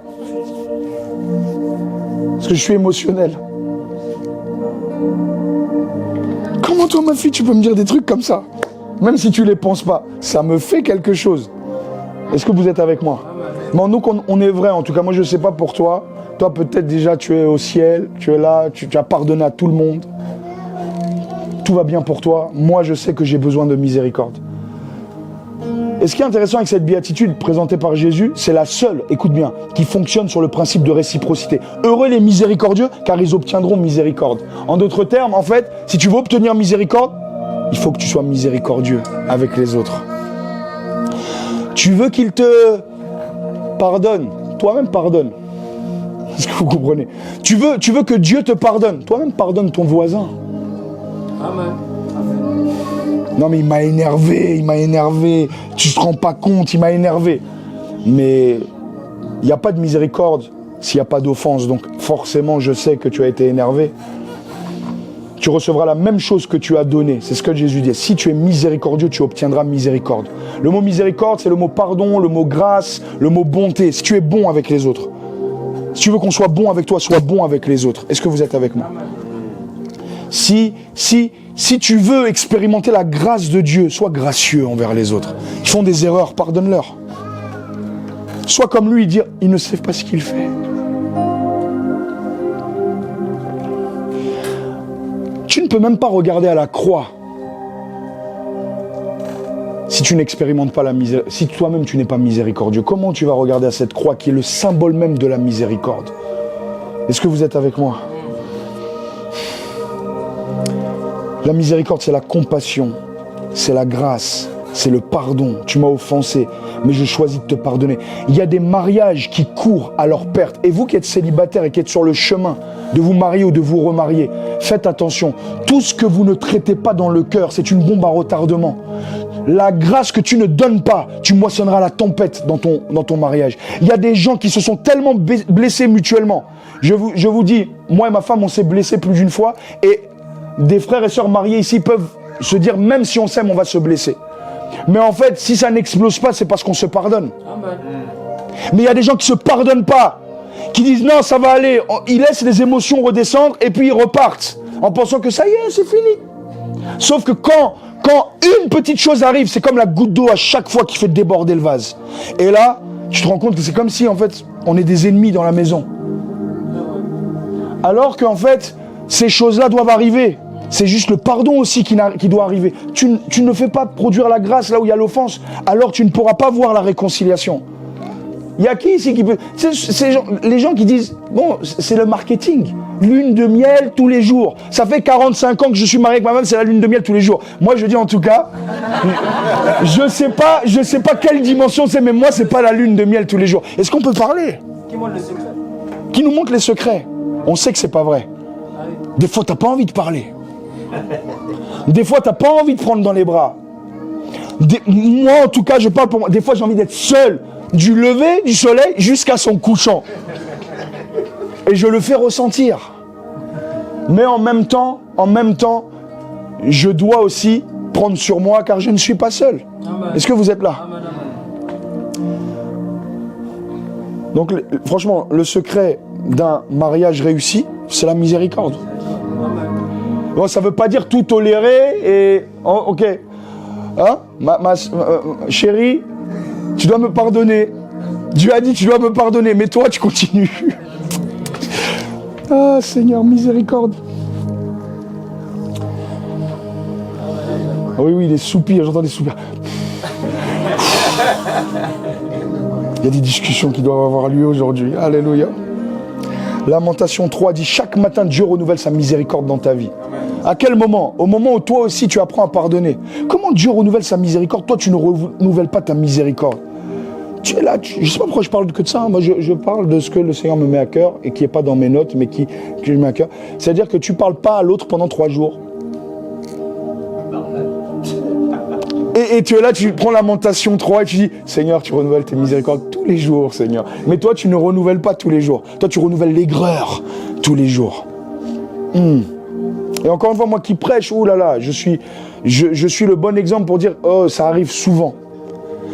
Parce que je suis émotionnel. Comment toi, ma fille, tu peux me dire des trucs comme ça? Même si tu ne les penses pas. Ça me fait quelque chose. Est-ce que vous êtes avec moi? Bon, nous, on est vrai. En tout cas, moi, je ne sais pas pour toi. Toi, peut-être déjà, tu es au ciel. Tu es là. Tu as pardonné à tout le monde. Tout va bien pour toi. Moi, je sais que j'ai besoin de miséricorde. Et ce qui est intéressant avec cette béatitude présentée par Jésus, c'est la seule, écoute bien, qui fonctionne sur le principe de réciprocité. Heureux les miséricordieux, car ils obtiendront miséricorde. En d'autres termes, en fait, si tu veux obtenir miséricorde, il faut que tu sois miséricordieux avec les autres. Tu veux qu'il te pardonne, toi-même pardonne. Est-ce que vous comprenez? Tu veux que Dieu te pardonne, toi-même pardonne ton voisin. Amen. Non mais il m'a énervé, tu ne te rends pas compte, il m'a énervé. Mais il n'y a pas de miséricorde s'il n'y a pas d'offense, donc forcément je sais que tu as été énervé. Tu recevras la même chose que tu as donné, c'est ce que Jésus dit. Si tu es miséricordieux, tu obtiendras miséricorde. Le mot miséricorde, c'est le mot pardon, le mot grâce, le mot bonté. Si tu es bon avec les autres, si tu veux qu'on soit bon avec toi, sois bon avec les autres. Est-ce que vous êtes avec moi? Si tu veux expérimenter la grâce de Dieu, sois gracieux envers les autres. Ils font des erreurs, pardonne-leur. Sois comme lui, dire, il ne sait pas ce qu'il fait. Tu ne peux même pas regarder à la croix si tu n'expérimentes pas la miséricorde, si toi-même tu n'es pas miséricordieux. Comment tu vas regarder à cette croix qui est le symbole même de la miséricorde? Est-ce que vous êtes avec moi? La miséricorde, c'est la compassion, c'est la grâce, c'est le pardon. Tu m'as offensé, mais je choisis de te pardonner. Il y a des mariages qui courent à leur perte. Et vous qui êtes célibataire et qui êtes sur le chemin de vous marier ou de vous remarier, faites attention. Tout ce que vous ne traitez pas dans le cœur, c'est une bombe à retardement. La grâce que tu ne donnes pas, tu moissonneras la tempête dans ton mariage. Il y a des gens qui se sont tellement blessés mutuellement. Je vous dis, moi et ma femme, on s'est blessés plus d'une fois et des frères et sœurs mariés ici peuvent se dire, même si on s'aime, on va se blesser. Mais en fait, si ça n'explose pas, c'est parce qu'on se pardonne. Amen. Mais il y a des gens qui ne se pardonnent pas, qui disent non, ça va aller. Ils laissent les émotions redescendre et puis ils repartent en pensant que ça y est, c'est fini. Sauf que quand une petite chose arrive, c'est comme la goutte d'eau à chaque fois qui fait déborder le vase. Et là, tu te rends compte que c'est comme si en fait, on est des ennemis dans la maison. Alors qu'en fait, ces choses-là doivent arriver. C'est juste le pardon aussi qui doit arriver. Tu ne fais pas produire la grâce là où il y a l'offense, alors tu ne pourras pas voir la réconciliation. Il y a qui ici qui peut... les gens qui disent, bon, c'est le marketing. Lune de miel tous les jours. Ça fait 45 ans que je suis marié avec ma femme, c'est la lune de miel tous les jours. Moi, je dis en tout cas, je sais pas quelle dimension c'est, mais moi, c'est pas la lune de miel tous les jours. Est-ce qu'on peut parler? Qui montre le secret? Qui nous montre les secrets? On sait que c'est pas vrai. Des fois, t'as pas envie de parler. Des fois, t'as pas envie de prendre dans les bras. Moi, en tout cas, je parle pour moi. Des fois, j'ai envie d'être seul, du lever du soleil jusqu'à son couchant. Et je le fais ressentir. Mais en même temps, je dois aussi prendre sur moi, car je ne suis pas seul. Amen. Est-ce que vous êtes là? Amen, amen. Donc, franchement, le secret d'un mariage réussi, c'est la miséricorde. Bon, ça ne veut pas dire tout tolérer et... Oh, ok. Hein? Chérie, tu dois me pardonner. Dieu a dit tu dois me pardonner, mais toi tu continues. Ah Seigneur, miséricorde. Oui, oui, des soupirs, j'entends des soupirs. Il y a des discussions qui doivent avoir lieu aujourd'hui. Alléluia. Lamentation 3 dit, chaque matin Dieu renouvelle sa miséricorde dans ta vie. Amen. À quel moment? Au moment où toi aussi tu apprends à pardonner. Comment Dieu renouvelle sa miséricorde? Toi, tu ne renouvelles pas ta miséricorde. Tu es là, je ne sais pas pourquoi je parle que de ça. Moi, je parle de ce que le Seigneur me met à cœur et qui n'est pas dans mes notes, mais que je mets à cœur. C'est-à-dire que tu ne parles pas à l'autre pendant 3 jours. Et tu es là, tu prends Lamentation 3 et tu dis, Seigneur, tu renouvelles tes miséricordes tous les jours, Seigneur. Mais toi, tu ne renouvelles pas tous les jours. Toi, tu renouvelles l'aigreur tous les jours. Et encore une fois, moi qui prêche, oh là là, je suis le bon exemple pour dire, oh, ça arrive souvent.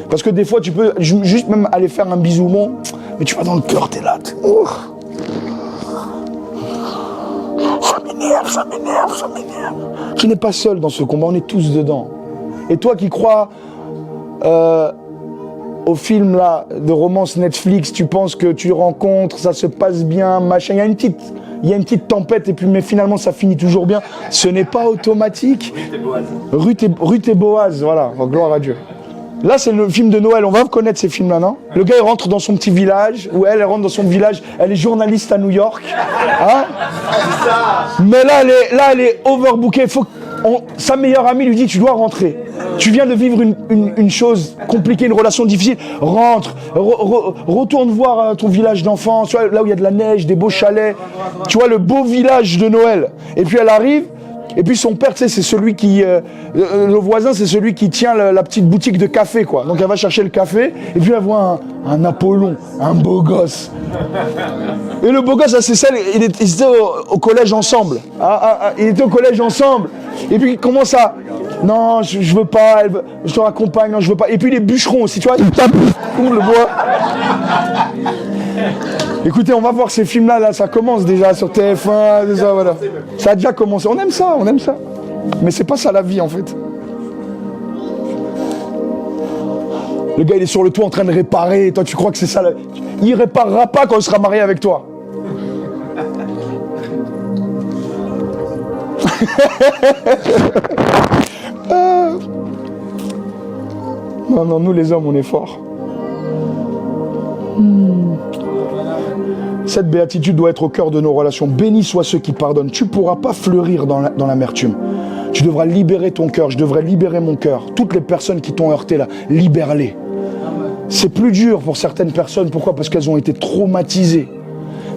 Parce que des fois, tu peux juste même aller faire un bisou, mais tu vas dans le cœur, t'es là. Oh. Ça m'énerve, ça m'énerve, ça m'énerve. Tu n'es pas seul dans ce combat, on est tous dedans. Et toi qui crois au film là, de romance Netflix, tu penses que tu rencontres, ça se passe bien, machin, il y a une petite tempête, et puis mais finalement ça finit toujours bien. Ce n'est pas automatique. Ruth et Boaz, voilà, gloire à Dieu. Là, c'est le film de Noël, on va connaître ces films-là, non? Le gars, il rentre dans son petit village, ou elle rentre dans son village, elle est journaliste à New York. Hein? Mais là, elle est overbookée. Sa meilleure amie lui dit, tu dois rentrer. Tu viens de vivre une chose compliquée, une relation difficile. Rentre, retourne voir ton village d'enfance, là où il y a de la neige, des beaux chalets. Tu vois, le beau village de Noël. Et puis elle arrive. Et puis son père, tu sais, c'est celui qui... le voisin, c'est celui qui tient la petite boutique de café, quoi. Donc elle va chercher le café, et puis elle voit un Apollon, un beau gosse. Et le beau gosse, c'est celle, ils étaient au collège ensemble. Ils étaient au collège ensemble. Et puis il commence à... Non, je veux pas, je te raccompagne, non, je veux pas. Et puis les bûcherons aussi, tu vois, ils tapent le bois. Écoutez, on va voir ces films-là, là, ça commence déjà sur TF1, ça, voilà. Ça a déjà commencé. On aime ça, on aime ça. Mais c'est pas ça la vie, en fait. Le gars, il est sur le toit en train de réparer. Toi, tu crois que c'est ça. Il réparera pas quand il sera marié avec toi. Non, nous les hommes, on est forts. Cette béatitude doit être au cœur de nos relations. Bénis soient ceux qui pardonnent. Tu ne pourras pas fleurir dans l'amertume. Tu devras libérer ton cœur. Je devrais libérer mon cœur. Toutes les personnes qui t'ont heurté là, libère-les. C'est plus dur pour certaines personnes. Pourquoi? Parce qu'elles ont été traumatisées.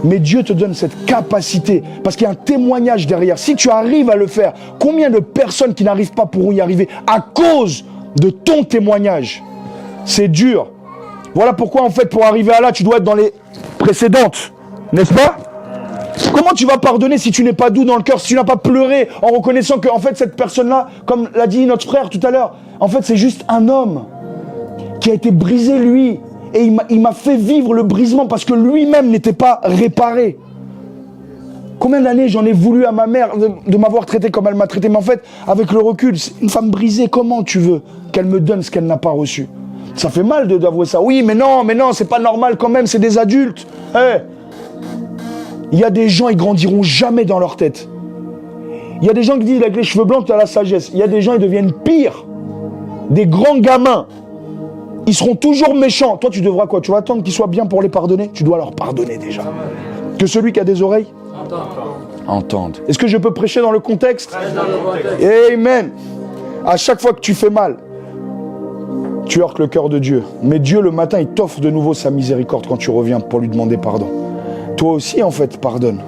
Mais Dieu te donne cette capacité, parce qu'il y a un témoignage derrière. Si tu arrives à le faire, combien de personnes qui n'arrivent pas pourront y arriver à cause de ton témoignage? C'est dur. Voilà pourquoi, en fait, pour arriver à là, tu dois être dans les précédentes, n'est-ce pas? Comment tu vas pardonner si tu n'es pas doux dans le cœur, si tu n'as pas pleuré en reconnaissant que, en fait, cette personne-là, comme l'a dit notre frère tout à l'heure, en fait, c'est juste un homme qui a été brisé, lui. Et il m'a fait vivre le brisement parce que lui-même n'était pas réparé. Combien d'années j'en ai voulu à ma mère de m'avoir traité comme elle m'a traité. Mais en fait, avec le recul, c'est une femme brisée, comment tu veux qu'elle me donne ce qu'elle n'a pas reçu? Ça fait mal d'avouer ça. Oui, mais non, c'est pas normal quand même, c'est des adultes. Hey. Il y a des gens, ils grandiront jamais dans leur tête. Il y a des gens qui disent avec les cheveux blancs, tu as la sagesse. Il y a des gens, ils deviennent pires. Des grands gamins. Ils seront toujours méchants. Toi, tu devras quoi? Tu vas attendre qu'ils soient bien pour les pardonner? Tu dois leur pardonner déjà. Que celui qui a des oreilles entende. Est-ce que je peux prêcher dans le contexte? Amen. À chaque fois que tu fais mal, tu heurtes le cœur de Dieu. Mais Dieu, le matin, il t'offre de nouveau sa miséricorde quand tu reviens pour lui demander pardon. Toi aussi, en fait, pardonne.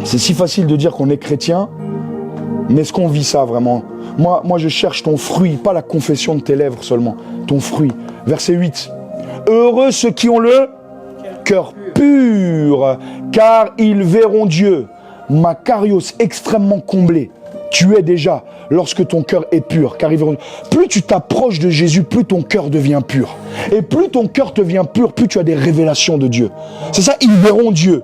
C'est si facile de dire qu'on est chrétien, mais est-ce qu'on vit ça vraiment? Moi, je cherche ton fruit, pas la confession de tes lèvres seulement. Ton fruit. Verset 8. Heureux ceux qui ont le cœur pur, car ils verront Dieu. Makarios, extrêmement comblé. Tu es déjà, lorsque ton cœur est pur, car ils verront Dieu. Plus tu t'approches de Jésus, plus ton cœur devient pur. Et plus ton cœur devient pur, plus tu as des révélations de Dieu. C'est ça, ils verront Dieu.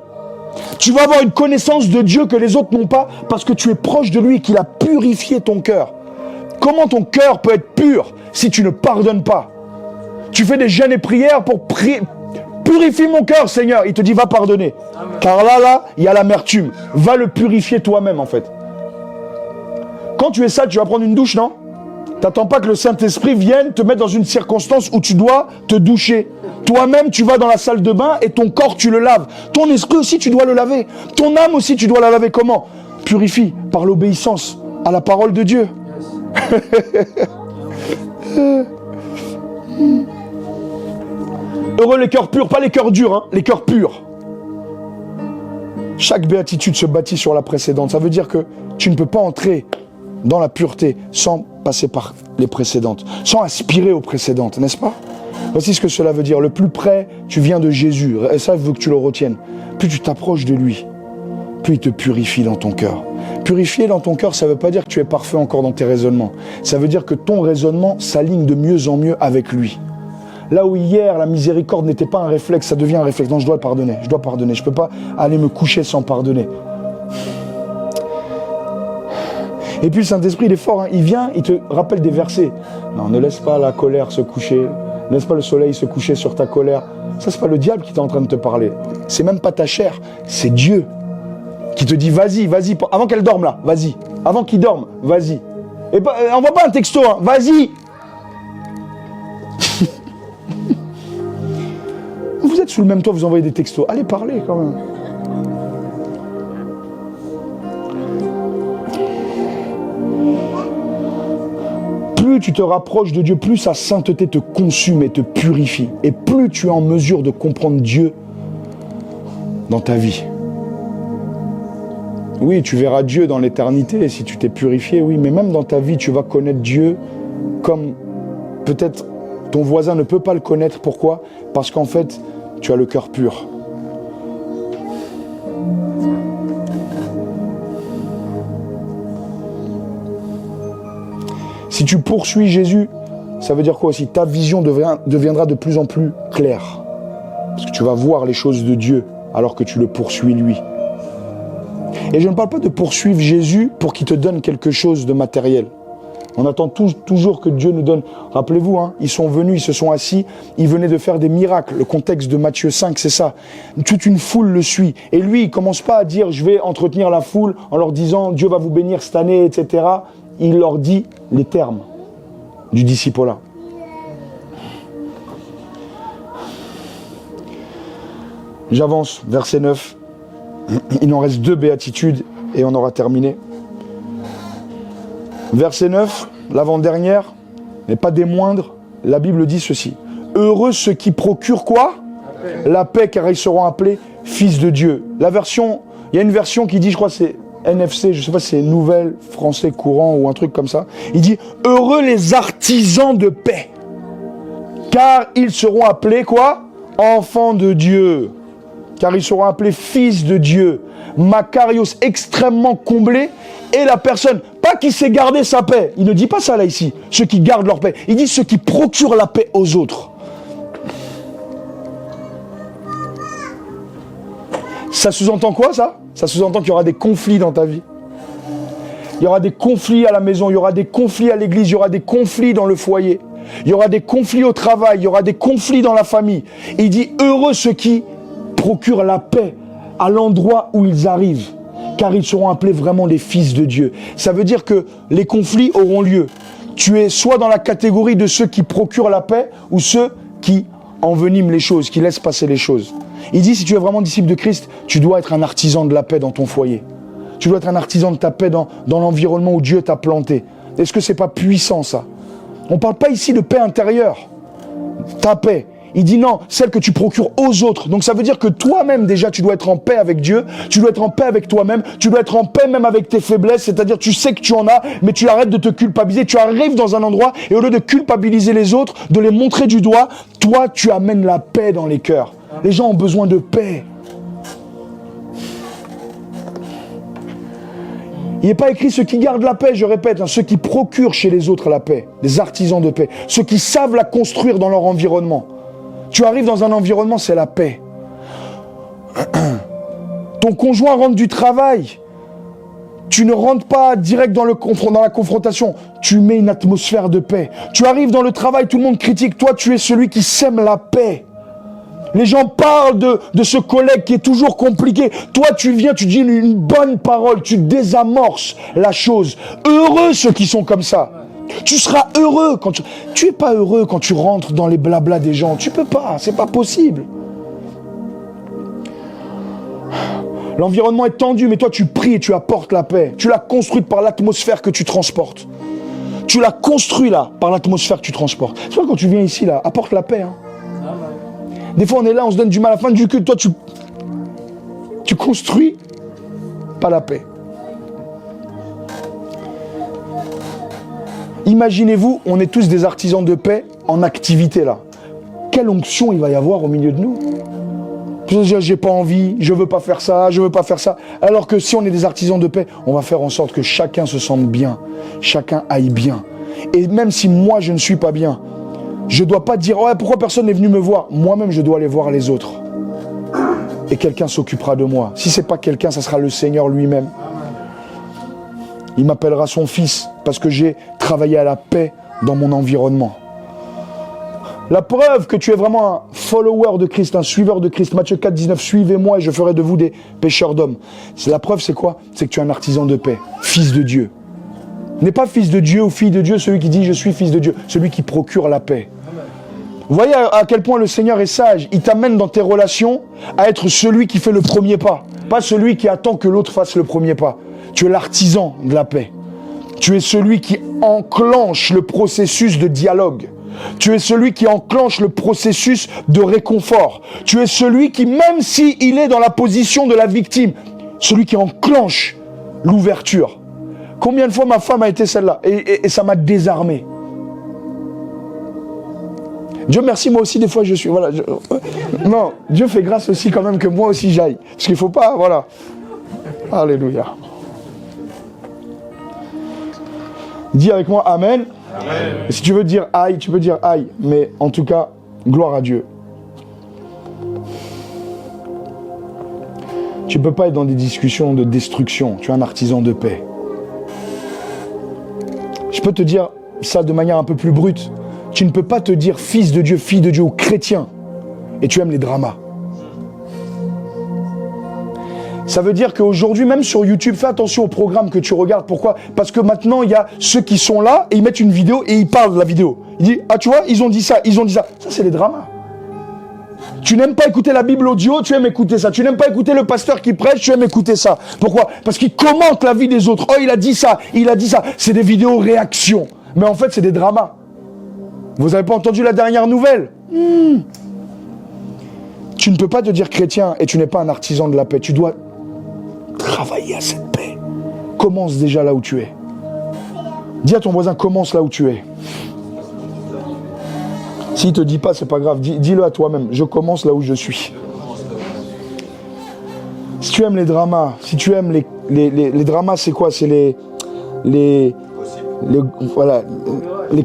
Tu vas avoir une connaissance de Dieu que les autres n'ont pas parce que tu es proche de lui et qu'il a purifié ton cœur. Comment ton cœur peut être pur si tu ne pardonnes pas? Tu fais des jeûnes et prières pour prier. Purifie mon cœur, Seigneur. Il te dit, va pardonner. Amen. Car là, il y a l'amertume. Va le purifier toi-même, en fait. Quand tu es sale, tu vas prendre une douche, non? T'attends pas que le Saint-Esprit vienne te mettre dans une circonstance où tu dois te doucher. Toi-même, tu vas dans la salle de bain et ton corps, tu le laves. Ton esprit aussi, tu dois le laver. Ton âme aussi, tu dois la laver comment? purifie par l'obéissance à la parole de Dieu. Heureux les cœurs purs, pas les cœurs durs, hein, les cœurs purs. Chaque béatitude se bâtit sur la précédente. Ça veut dire que tu ne peux pas entrer dans la pureté sans passer par les précédentes, sans aspirer aux précédentes, n'est-ce pas? Voici ce que cela veut dire. Le plus près, tu viens de Jésus. Et ça, il faut que tu le retiennes. Plus tu t'approches de lui, plus il te purifie dans ton cœur. Purifier dans ton cœur, ça ne veut pas dire que tu es parfait encore dans tes raisonnements. Ça veut dire que ton raisonnement s'aligne de mieux en mieux avec lui. Là où hier, la miséricorde n'était pas un réflexe, ça devient un réflexe. Non, je dois pardonner, je dois pardonner. Je ne peux pas aller me coucher sans pardonner. Et puis le Saint-Esprit, il est fort, hein. Il vient, il te rappelle des versets. Non, ne laisse pas la colère se coucher, ne laisse pas le soleil se coucher sur ta colère. Ça, c'est pas le diable qui est en train de te parler. C'est même pas ta chair, c'est Dieu qui te dit vas-y, vas-y, avant qu'elle dorme là, vas-y. Avant qu'il dorme, vas-y. Et pas, envoie pas un texto, hein. Vas-y. Vous êtes sous le même toit, vous envoyez des textos. Allez parler quand même. Plus tu te rapproches de Dieu, plus sa sainteté te consume et te purifie. Et plus tu es en mesure de comprendre Dieu dans ta vie. Oui, tu verras Dieu dans l'éternité si tu t'es purifié, oui, mais même dans ta vie, tu vas connaître Dieu comme peut-être ton voisin ne peut pas le connaître. Pourquoi? Parce qu'en fait, tu as le cœur pur. Si tu poursuis Jésus, ça veut dire quoi aussi? Ta vision deviendra de plus en plus claire. Parce que tu vas voir les choses de Dieu alors que tu le poursuis lui. Et je ne parle pas de poursuivre Jésus pour qu'il te donne quelque chose de matériel. On attend toujours que Dieu nous donne. Rappelez-vous, hein, ils sont venus, ils se sont assis, ils venaient de faire des miracles. Le contexte de Matthieu 5, c'est ça. Toute une foule le suit. Et lui, il ne commence pas à dire « je vais entretenir la foule » en leur disant « Dieu va vous bénir cette année, etc. » Il leur dit les termes du disciple-là. J'avance, verset 9. Il en reste 2 béatitudes et on aura terminé. Verset 9, l'avant-dernière, mais pas des moindres, la Bible dit ceci. Heureux ceux qui procurent quoi? La paix, car ils seront appelés fils de Dieu. La version, il y a une version qui dit, je crois c'est NFC, je ne sais pas si c'est Nouvelle, Français courant ou un truc comme ça. Il dit, heureux les artisans de paix, car ils seront appelés quoi? Enfants de Dieu. Car ils seront appelés fils de Dieu. Makarios, extrêmement comblé, et la personne, pas qui sait garder sa paix. Il ne dit pas ça là ici, ceux qui gardent leur paix. Il dit ceux qui procurent la paix aux autres. Ça sous-entend quoi ça? Ça sous-entend qu'il y aura des conflits dans ta vie. Il y aura des conflits à la maison, il y aura des conflits à l'église, il y aura des conflits dans le foyer. Il y aura des conflits au travail, il y aura des conflits dans la famille. Et il dit heureux ceux qui procurent la paix à l'endroit où ils arrivent, car ils seront appelés vraiment les fils de Dieu. Ça veut dire que les conflits auront lieu. Tu es soit dans la catégorie de ceux qui procurent la paix ou ceux qui enveniment les choses, qui laissent passer les choses. Il dit, si tu es vraiment disciple de Christ, tu dois être un artisan de la paix dans ton foyer. Tu dois être un artisan de ta paix dans l'environnement où Dieu t'a planté. Est-ce que c'est pas puissant ça? On ne parle pas ici de paix intérieure. Ta paix. Il dit non, celle que tu procures aux autres. Donc ça veut dire que toi-même déjà, tu dois être en paix avec Dieu, tu dois être en paix avec toi-même, tu dois être en paix même avec tes faiblesses, c'est-à-dire tu sais que tu en as, mais tu arrêtes de te culpabiliser. Tu arrives dans un endroit et au lieu de culpabiliser les autres, de les montrer du doigt, toi tu amènes la paix dans les cœurs. Les gens ont besoin de paix. Il n'est pas écrit ceux qui gardent la paix, je répète, hein, ceux qui procurent chez les autres la paix, des artisans de paix, ceux qui savent la construire dans leur environnement. Tu arrives dans un environnement, c'est la paix. Ton conjoint rentre du travail. Tu ne rentres pas direct dans la confrontation. Tu mets une atmosphère de paix. Tu arrives dans le travail, tout le monde critique. Toi, tu es celui qui sème la paix. Les gens parlent de ce collègue qui est toujours compliqué. Toi, tu viens, tu dis une bonne parole. Tu désamorces la chose. Heureux ceux qui sont comme ça. Tu seras heureux quand tu es pas heureux quand tu rentres dans les blablas des gens. Tu peux pas, c'est pas possible. L'environnement est tendu, mais toi tu pries et tu apportes la paix. Tu l'as construite par l'atmosphère que tu transportes. Tu l'as construit là, par l'atmosphère que tu transportes. C'est toi quand tu viens ici là, apporte la paix. Hein. Des fois on est là, on se donne du mal à la fin du culte. Toi tu construis pas la paix. Imaginez-vous, on est tous des artisans de paix en activité là. Quelle onction il va y avoir au milieu de nous? J'ai pas envie, je veux pas faire ça, je veux pas faire ça. Alors que si on est des artisans de paix, on va faire en sorte que chacun se sente bien, chacun aille bien. Et même si moi je ne suis pas bien, je dois pas dire ouais, pourquoi personne n'est venu me voir. Moi-même je dois aller voir les autres. Et quelqu'un s'occupera de moi. Si c'est pas quelqu'un, ça sera le Seigneur lui-même. Il m'appellera son fils parce que j'ai travaillé à la paix dans mon environnement. La preuve que tu es vraiment un follower de Christ, un suiveur de Christ, Matthieu 4, 19, suivez-moi et je ferai de vous des pécheurs d'hommes. La preuve, c'est quoi? C'est que tu es un artisan de paix, fils de Dieu. N'est pas fils de Dieu ou fille de Dieu celui qui dit je suis fils de Dieu, celui qui procure la paix. Vous voyez à quel point le Seigneur est sage. Il t'amène dans tes relations à être celui qui fait le premier pas, pas celui qui attend que l'autre fasse le premier pas. Tu es l'artisan de la paix. Tu es celui qui enclenche le processus de dialogue. Tu es celui qui enclenche le processus de réconfort. Tu es celui qui, même s'il est dans la position de la victime, celui qui enclenche l'ouverture. Combien de fois ma femme a été celle-là et ça m'a désarmé. Dieu merci, moi aussi des fois je suis... Voilà, non, Dieu fait grâce aussi quand même que moi aussi j'aille. Parce qu'il ne faut pas... Voilà. Alléluia. Dis avec moi Amen. Amen. Et si tu veux dire aïe, tu peux dire aïe. Mais en tout cas, gloire à Dieu. Tu ne peux pas être dans des discussions de destruction. Tu es un artisan de paix. Je peux te dire ça de manière un peu plus brute. Tu ne peux pas te dire fils de Dieu, fille de Dieu ou chrétien. Et tu aimes les dramas. Ça veut dire qu'aujourd'hui, même sur YouTube, fais attention au programme que tu regardes. Pourquoi? Parce que maintenant, il y a ceux qui sont là et ils mettent une vidéo et ils parlent de la vidéo. Ils disent, ah tu vois, ils ont dit ça, ils ont dit ça. Ça, c'est les dramas. Tu n'aimes pas écouter la Bible audio, tu aimes écouter ça. Tu n'aimes pas écouter le pasteur qui prêche, tu aimes écouter ça. Pourquoi? Parce qu'il commente la vie des autres. Oh, il a dit ça, il a dit ça. C'est des vidéos réactions. Mais en fait, c'est des dramas. Vous n'avez pas entendu la dernière nouvelle? Tu ne peux pas te dire chrétien et tu n'es pas un artisan de la paix. Tu dois travailler à cette paix. Commence déjà là où tu es. Dis à ton voisin, commence là où tu es. S'il ne te dit pas, c'est pas grave. Dis-le à toi-même. Je commence là où je suis. Si tu aimes les dramas, si tu aimes les dramas, c'est quoi? C'est les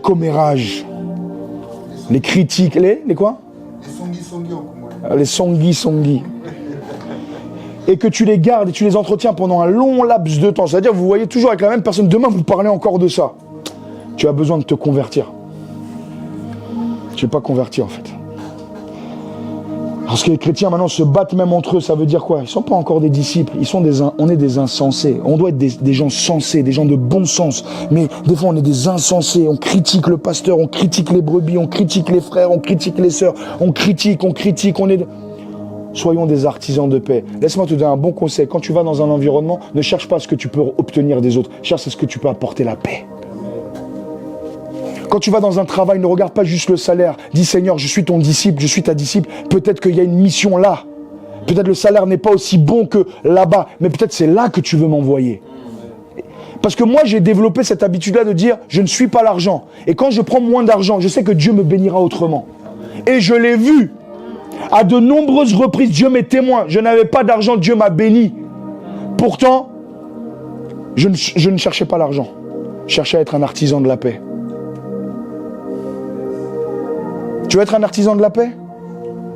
commérages, les critiques, les quoi? Les songi. Et que tu les gardes et tu les entretiens pendant un long laps de temps. C'est-à-dire, vous voyez toujours avec la même personne. Demain, vous parlez encore de ça. Tu as besoin de te convertir. Tu n'es pas converti, en fait. Parce que les chrétiens, maintenant, se battent même entre eux. Ça veut dire quoi? Ils ne sont pas encore des disciples. On est des insensés. On doit être des gens sensés, des gens de bon sens. Mais des fois, on est des insensés. On critique le pasteur, on critique les brebis, on critique les frères, on critique les sœurs. On critique. Soyons des artisans de paix. Laisse-moi te donner un bon conseil. Quand tu vas dans un environnement, ne cherche pas ce que tu peux obtenir des autres. Cherche ce que tu peux apporter la paix. Quand tu vas dans un travail, ne regarde pas juste le salaire. Dis Seigneur, je suis ton disciple, je suis ta disciple. Peut-être qu'il y a une mission là. Peut-être le salaire n'est pas aussi bon que là-bas. Mais peut-être c'est là que tu veux m'envoyer. Parce que moi, j'ai développé cette habitude-là de dire, je ne suis pas l'argent. Et quand je prends moins d'argent, je sais que Dieu me bénira autrement. Et je l'ai vu. À de nombreuses reprises, Dieu m'est témoin. Je n'avais pas d'argent, Dieu m'a béni. Pourtant, je ne cherchais pas l'argent. Je cherchais à être un artisan de la paix. Tu veux être un artisan de la paix?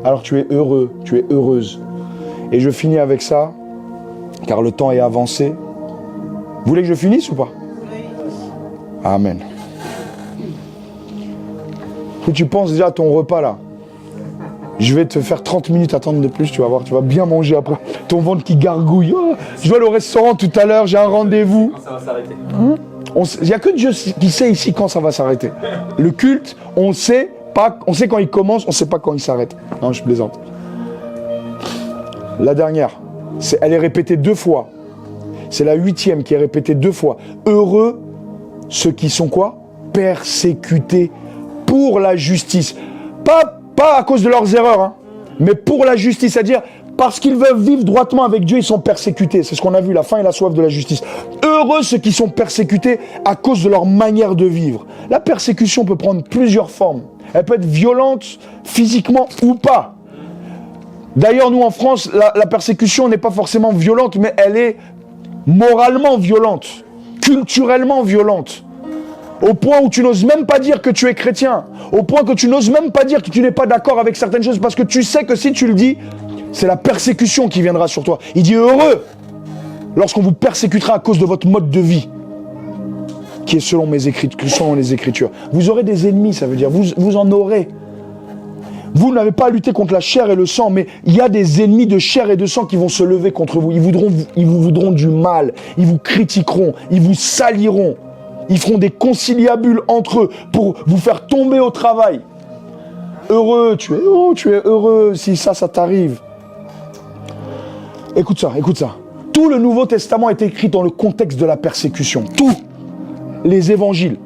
Alors tu es heureux, tu es heureuse. Et je finis avec ça, car le temps est avancé. Vous voulez que je finisse ou pas? Amen. Que tu penses déjà à ton repas là. Je vais te faire 30 minutes attendre de plus, tu vas voir, tu vas bien manger après. Ton ventre qui gargouille. Oh, je vais aller au restaurant tout à l'heure, j'ai un rendez-vous. Quand ça va s'arrêter? Il n'y a que Dieu qui sait ici quand ça va s'arrêter. Le culte, on sait quand il commence, on ne sait pas quand il s'arrête. Non, je plaisante. La dernière. Elle est répétée 2 fois. C'est la 8e qui est répétée 2 fois. Heureux ceux qui sont quoi? Persécutés pour la justice. Pas à cause de leurs erreurs, hein, mais pour la justice. C'est-à-dire, parce qu'ils veulent vivre droitement avec Dieu, ils sont persécutés. C'est ce qu'on a vu, la faim et la soif de la justice. Heureux ceux qui sont persécutés à cause de leur manière de vivre. La persécution peut prendre plusieurs formes. Elle peut être violente, physiquement ou pas. D'ailleurs, nous en France, la persécution n'est pas forcément violente, mais elle est moralement violente, culturellement violente. Au point où tu n'oses même pas dire que tu es chrétien. Au point que tu n'oses même pas dire que tu n'es pas d'accord avec certaines choses parce que tu sais que si tu le dis, c'est la persécution qui viendra sur toi. Il dit heureux lorsqu'on vous persécutera à cause de votre mode de vie qui est selon les Écritures. Vous aurez des ennemis, ça veut dire, vous en aurez. Vous n'avez pas à lutter contre la chair et le sang, mais il y a des ennemis de chair et de sang qui vont se lever contre vous. Ils vous voudront du mal, ils vous critiqueront, ils vous saliront. Ils feront des conciliabules entre eux pour vous faire tomber au travail. Heureux, tu es heureux si ça t'arrive. Écoute ça. Tout le Nouveau Testament est écrit dans le contexte de la persécution. Tous les évangiles,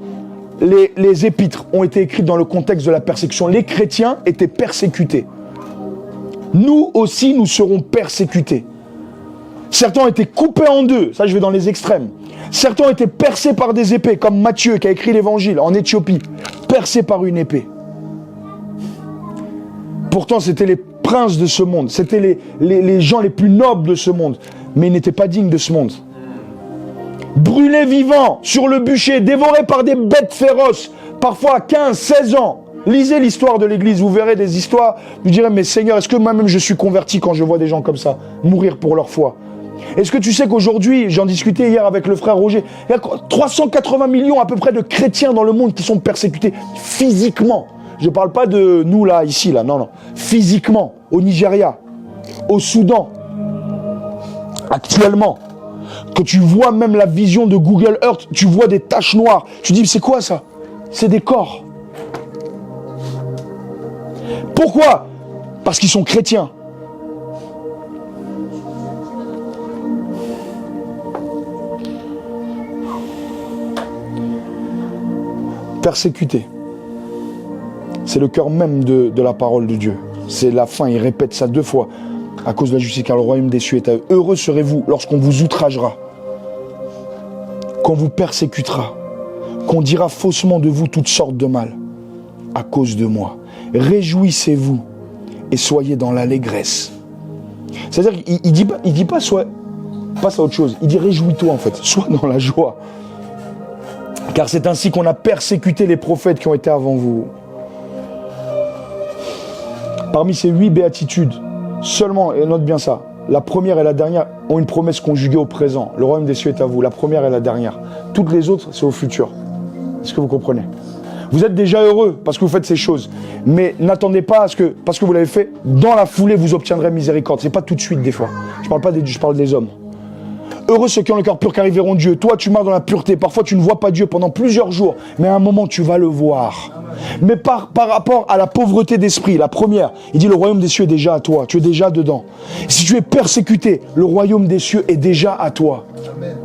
les épîtres ont été écrits dans le contexte de la persécution. Les chrétiens étaient persécutés. Nous aussi, nous serons persécutés. Certains ont été coupés en deux. Ça, je vais dans les extrêmes. Certains ont été percés par des épées, comme Matthieu qui a écrit l'évangile en Éthiopie, percé par une épée. Pourtant, c'était les princes de ce monde, c'était les gens les plus nobles de ce monde, mais ils n'étaient pas dignes de ce monde. Brûlés vivants sur le bûcher, dévorés par des bêtes féroces, parfois à 15, 16 ans. Lisez l'histoire de l'Église, vous verrez des histoires. Vous direz, mais Seigneur, est-ce que moi-même je suis converti quand je vois des gens comme ça mourir pour leur foi? Est-ce que tu sais qu'aujourd'hui, j'en discutais hier avec le frère Roger, il y a 380 millions à peu près de chrétiens dans le monde qui sont persécutés physiquement. Je ne parle pas de nous là, ici, là, non. Physiquement, au Nigeria, au Soudan, actuellement. Que tu vois même la vision de Google Earth, tu vois des taches noires. Tu dis, c'est quoi ça? C'est des corps. Pourquoi? Parce qu'ils sont chrétiens. Persécuté. C'est le cœur même de la parole de Dieu. C'est la fin, il répète ça 2 fois. À cause de la justice, car le royaume des cieux est à eux. Heureux serez-vous lorsqu'on vous outragera, qu'on vous persécutera, qu'on dira faussement de vous toutes sortes de mal, à cause de moi. Réjouissez-vous et soyez dans l'allégresse. C'est-à-dire qu'il dit pas passe à autre chose. Il dit réjouis-toi en fait, sois dans la joie. Car c'est ainsi qu'on a persécuté les prophètes qui ont été avant vous. Parmi ces 8 béatitudes, seulement, et note bien ça, la première et la dernière ont une promesse conjuguée au présent. Le royaume des cieux est à vous, la première et la dernière. Toutes les autres, c'est au futur. Est-ce que vous comprenez? Vous êtes déjà heureux parce que vous faites ces choses. Mais n'attendez pas à ce que, parce que vous l'avez fait, dans la foulée, vous obtiendrez miséricorde. C'est pas tout de suite des fois. Je parle des hommes. Heureux ceux qui ont le cœur pur car ils verront Dieu. Toi, tu marches dans la pureté. Parfois, tu ne vois pas Dieu pendant plusieurs jours. Mais à un moment, tu vas le voir. Mais par rapport à la pauvreté d'esprit, la première, il dit le royaume des cieux est déjà à toi. Tu es déjà dedans. Si tu es persécuté, le royaume des cieux est déjà à toi. Amen.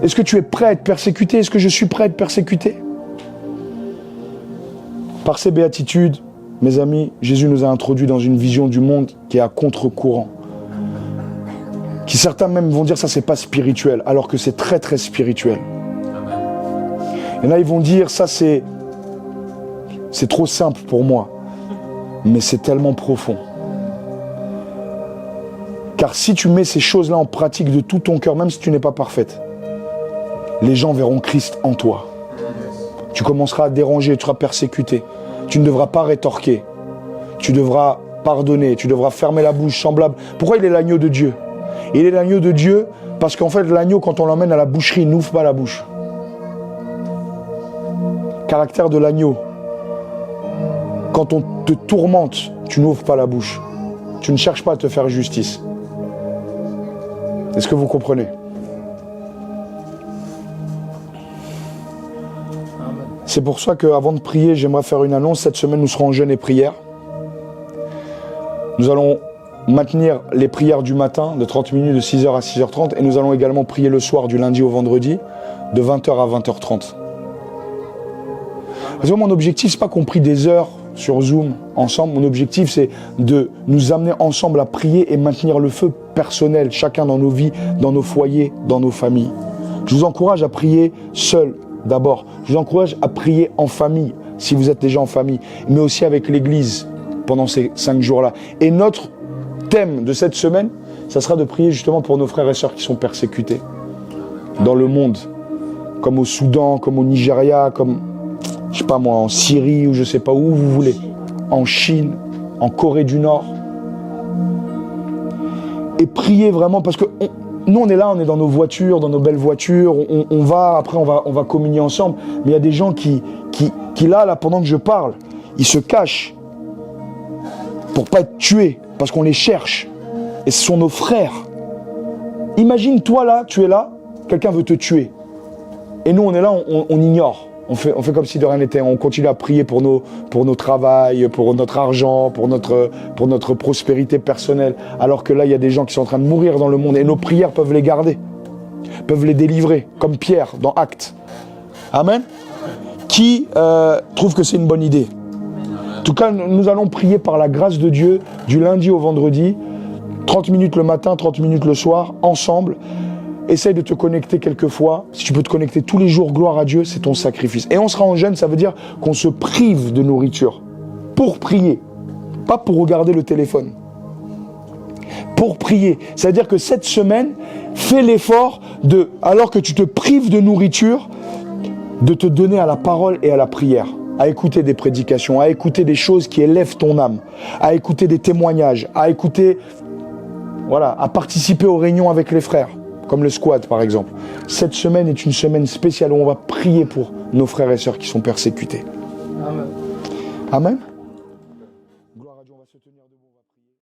Est-ce que tu es prêt à être persécuté? Est-ce que je suis prêt à être persécuté? Par ces béatitudes, mes amis, Jésus nous a introduits dans une vision du monde qui est à contre-courant. Qui certains même vont dire ça c'est pas spirituel, alors que c'est très très spirituel. Et là ils vont dire ça c'est trop simple pour moi, mais c'est tellement profond. Car si tu mets ces choses-là en pratique de tout ton cœur, même si tu n'es pas parfaite, les gens verront Christ en toi. Tu commenceras à déranger, tu seras persécuté. Tu ne devras pas rétorquer. Tu devras pardonner, tu devras fermer la bouche semblable. Pourquoi il est l'agneau de Dieu? Il est l'agneau de Dieu parce qu'en fait l'agneau quand on l'emmène à la boucherie, il n'ouvre pas la bouche. Caractère de l'agneau. Quand on te tourmente, tu n'ouvres pas la bouche. Tu ne cherches pas à te faire justice. Est-ce que vous comprenez? C'est pour ça qu'avant de prier, j'aimerais faire une annonce. Cette semaine, nous serons en jeûne et prière. Nous allons maintenir les prières du matin de 30 minutes de 6h à 6h30 et nous allons également prier le soir du lundi au vendredi de 20h à 20h30. Parce que mon objectif, c'est pas qu'on prie des heures sur Zoom ensemble. Mon objectif, c'est de nous amener ensemble à prier et maintenir le feu personnel, chacun dans nos vies, dans nos foyers, dans nos familles. Je vous encourage à prier seul d'abord. Je vous encourage à prier en famille, si vous êtes déjà en famille, mais aussi avec l'Église pendant ces 5 jours-là. Et notre thème de cette semaine, ça sera de prier justement pour nos frères et sœurs qui sont persécutés dans le monde, comme au Soudan, comme au Nigeria, comme, je sais pas moi, en Syrie ou je sais pas où vous voulez, en Chine, en Corée du Nord. Et prier vraiment, parce que nous on est là, on est dans nos voitures, dans nos belles voitures, on va communier ensemble, mais il y a des gens qui là, pendant que je parle, ils se cachent pour pas être tués, parce qu'on les cherche. Et ce sont nos frères. Imagine, toi là, tu es là, quelqu'un veut te tuer. Et nous, on est là, on ignore. On fait comme si de rien n'était. On continue à prier pour nos travails, pour notre argent, pour notre prospérité personnelle. Alors que là, il y a des gens qui sont en train de mourir dans le monde. Et nos prières peuvent les garder, peuvent les délivrer, comme Pierre dans Actes. Amen. Qui trouve que c'est une bonne idée? En tout cas, nous allons prier par la grâce de Dieu du lundi au vendredi, 30 minutes le matin, 30 minutes le soir, ensemble. Essaye de te connecter quelquefois. Si tu peux te connecter tous les jours, gloire à Dieu, c'est ton sacrifice. Et on sera en jeûne, ça veut dire qu'on se prive de nourriture pour prier, pas pour regarder le téléphone. Pour prier. C'est-à-dire que cette semaine, fais l'effort de, alors que tu te prives de nourriture, de te donner à la parole et à la prière, à écouter des prédications, à écouter des choses qui élèvent ton âme, à écouter des témoignages, à écouter, voilà, à participer aux réunions avec les frères, comme le squad par exemple. Cette semaine est une semaine spéciale où on va prier pour nos frères et sœurs qui sont persécutés. Amen. Amen.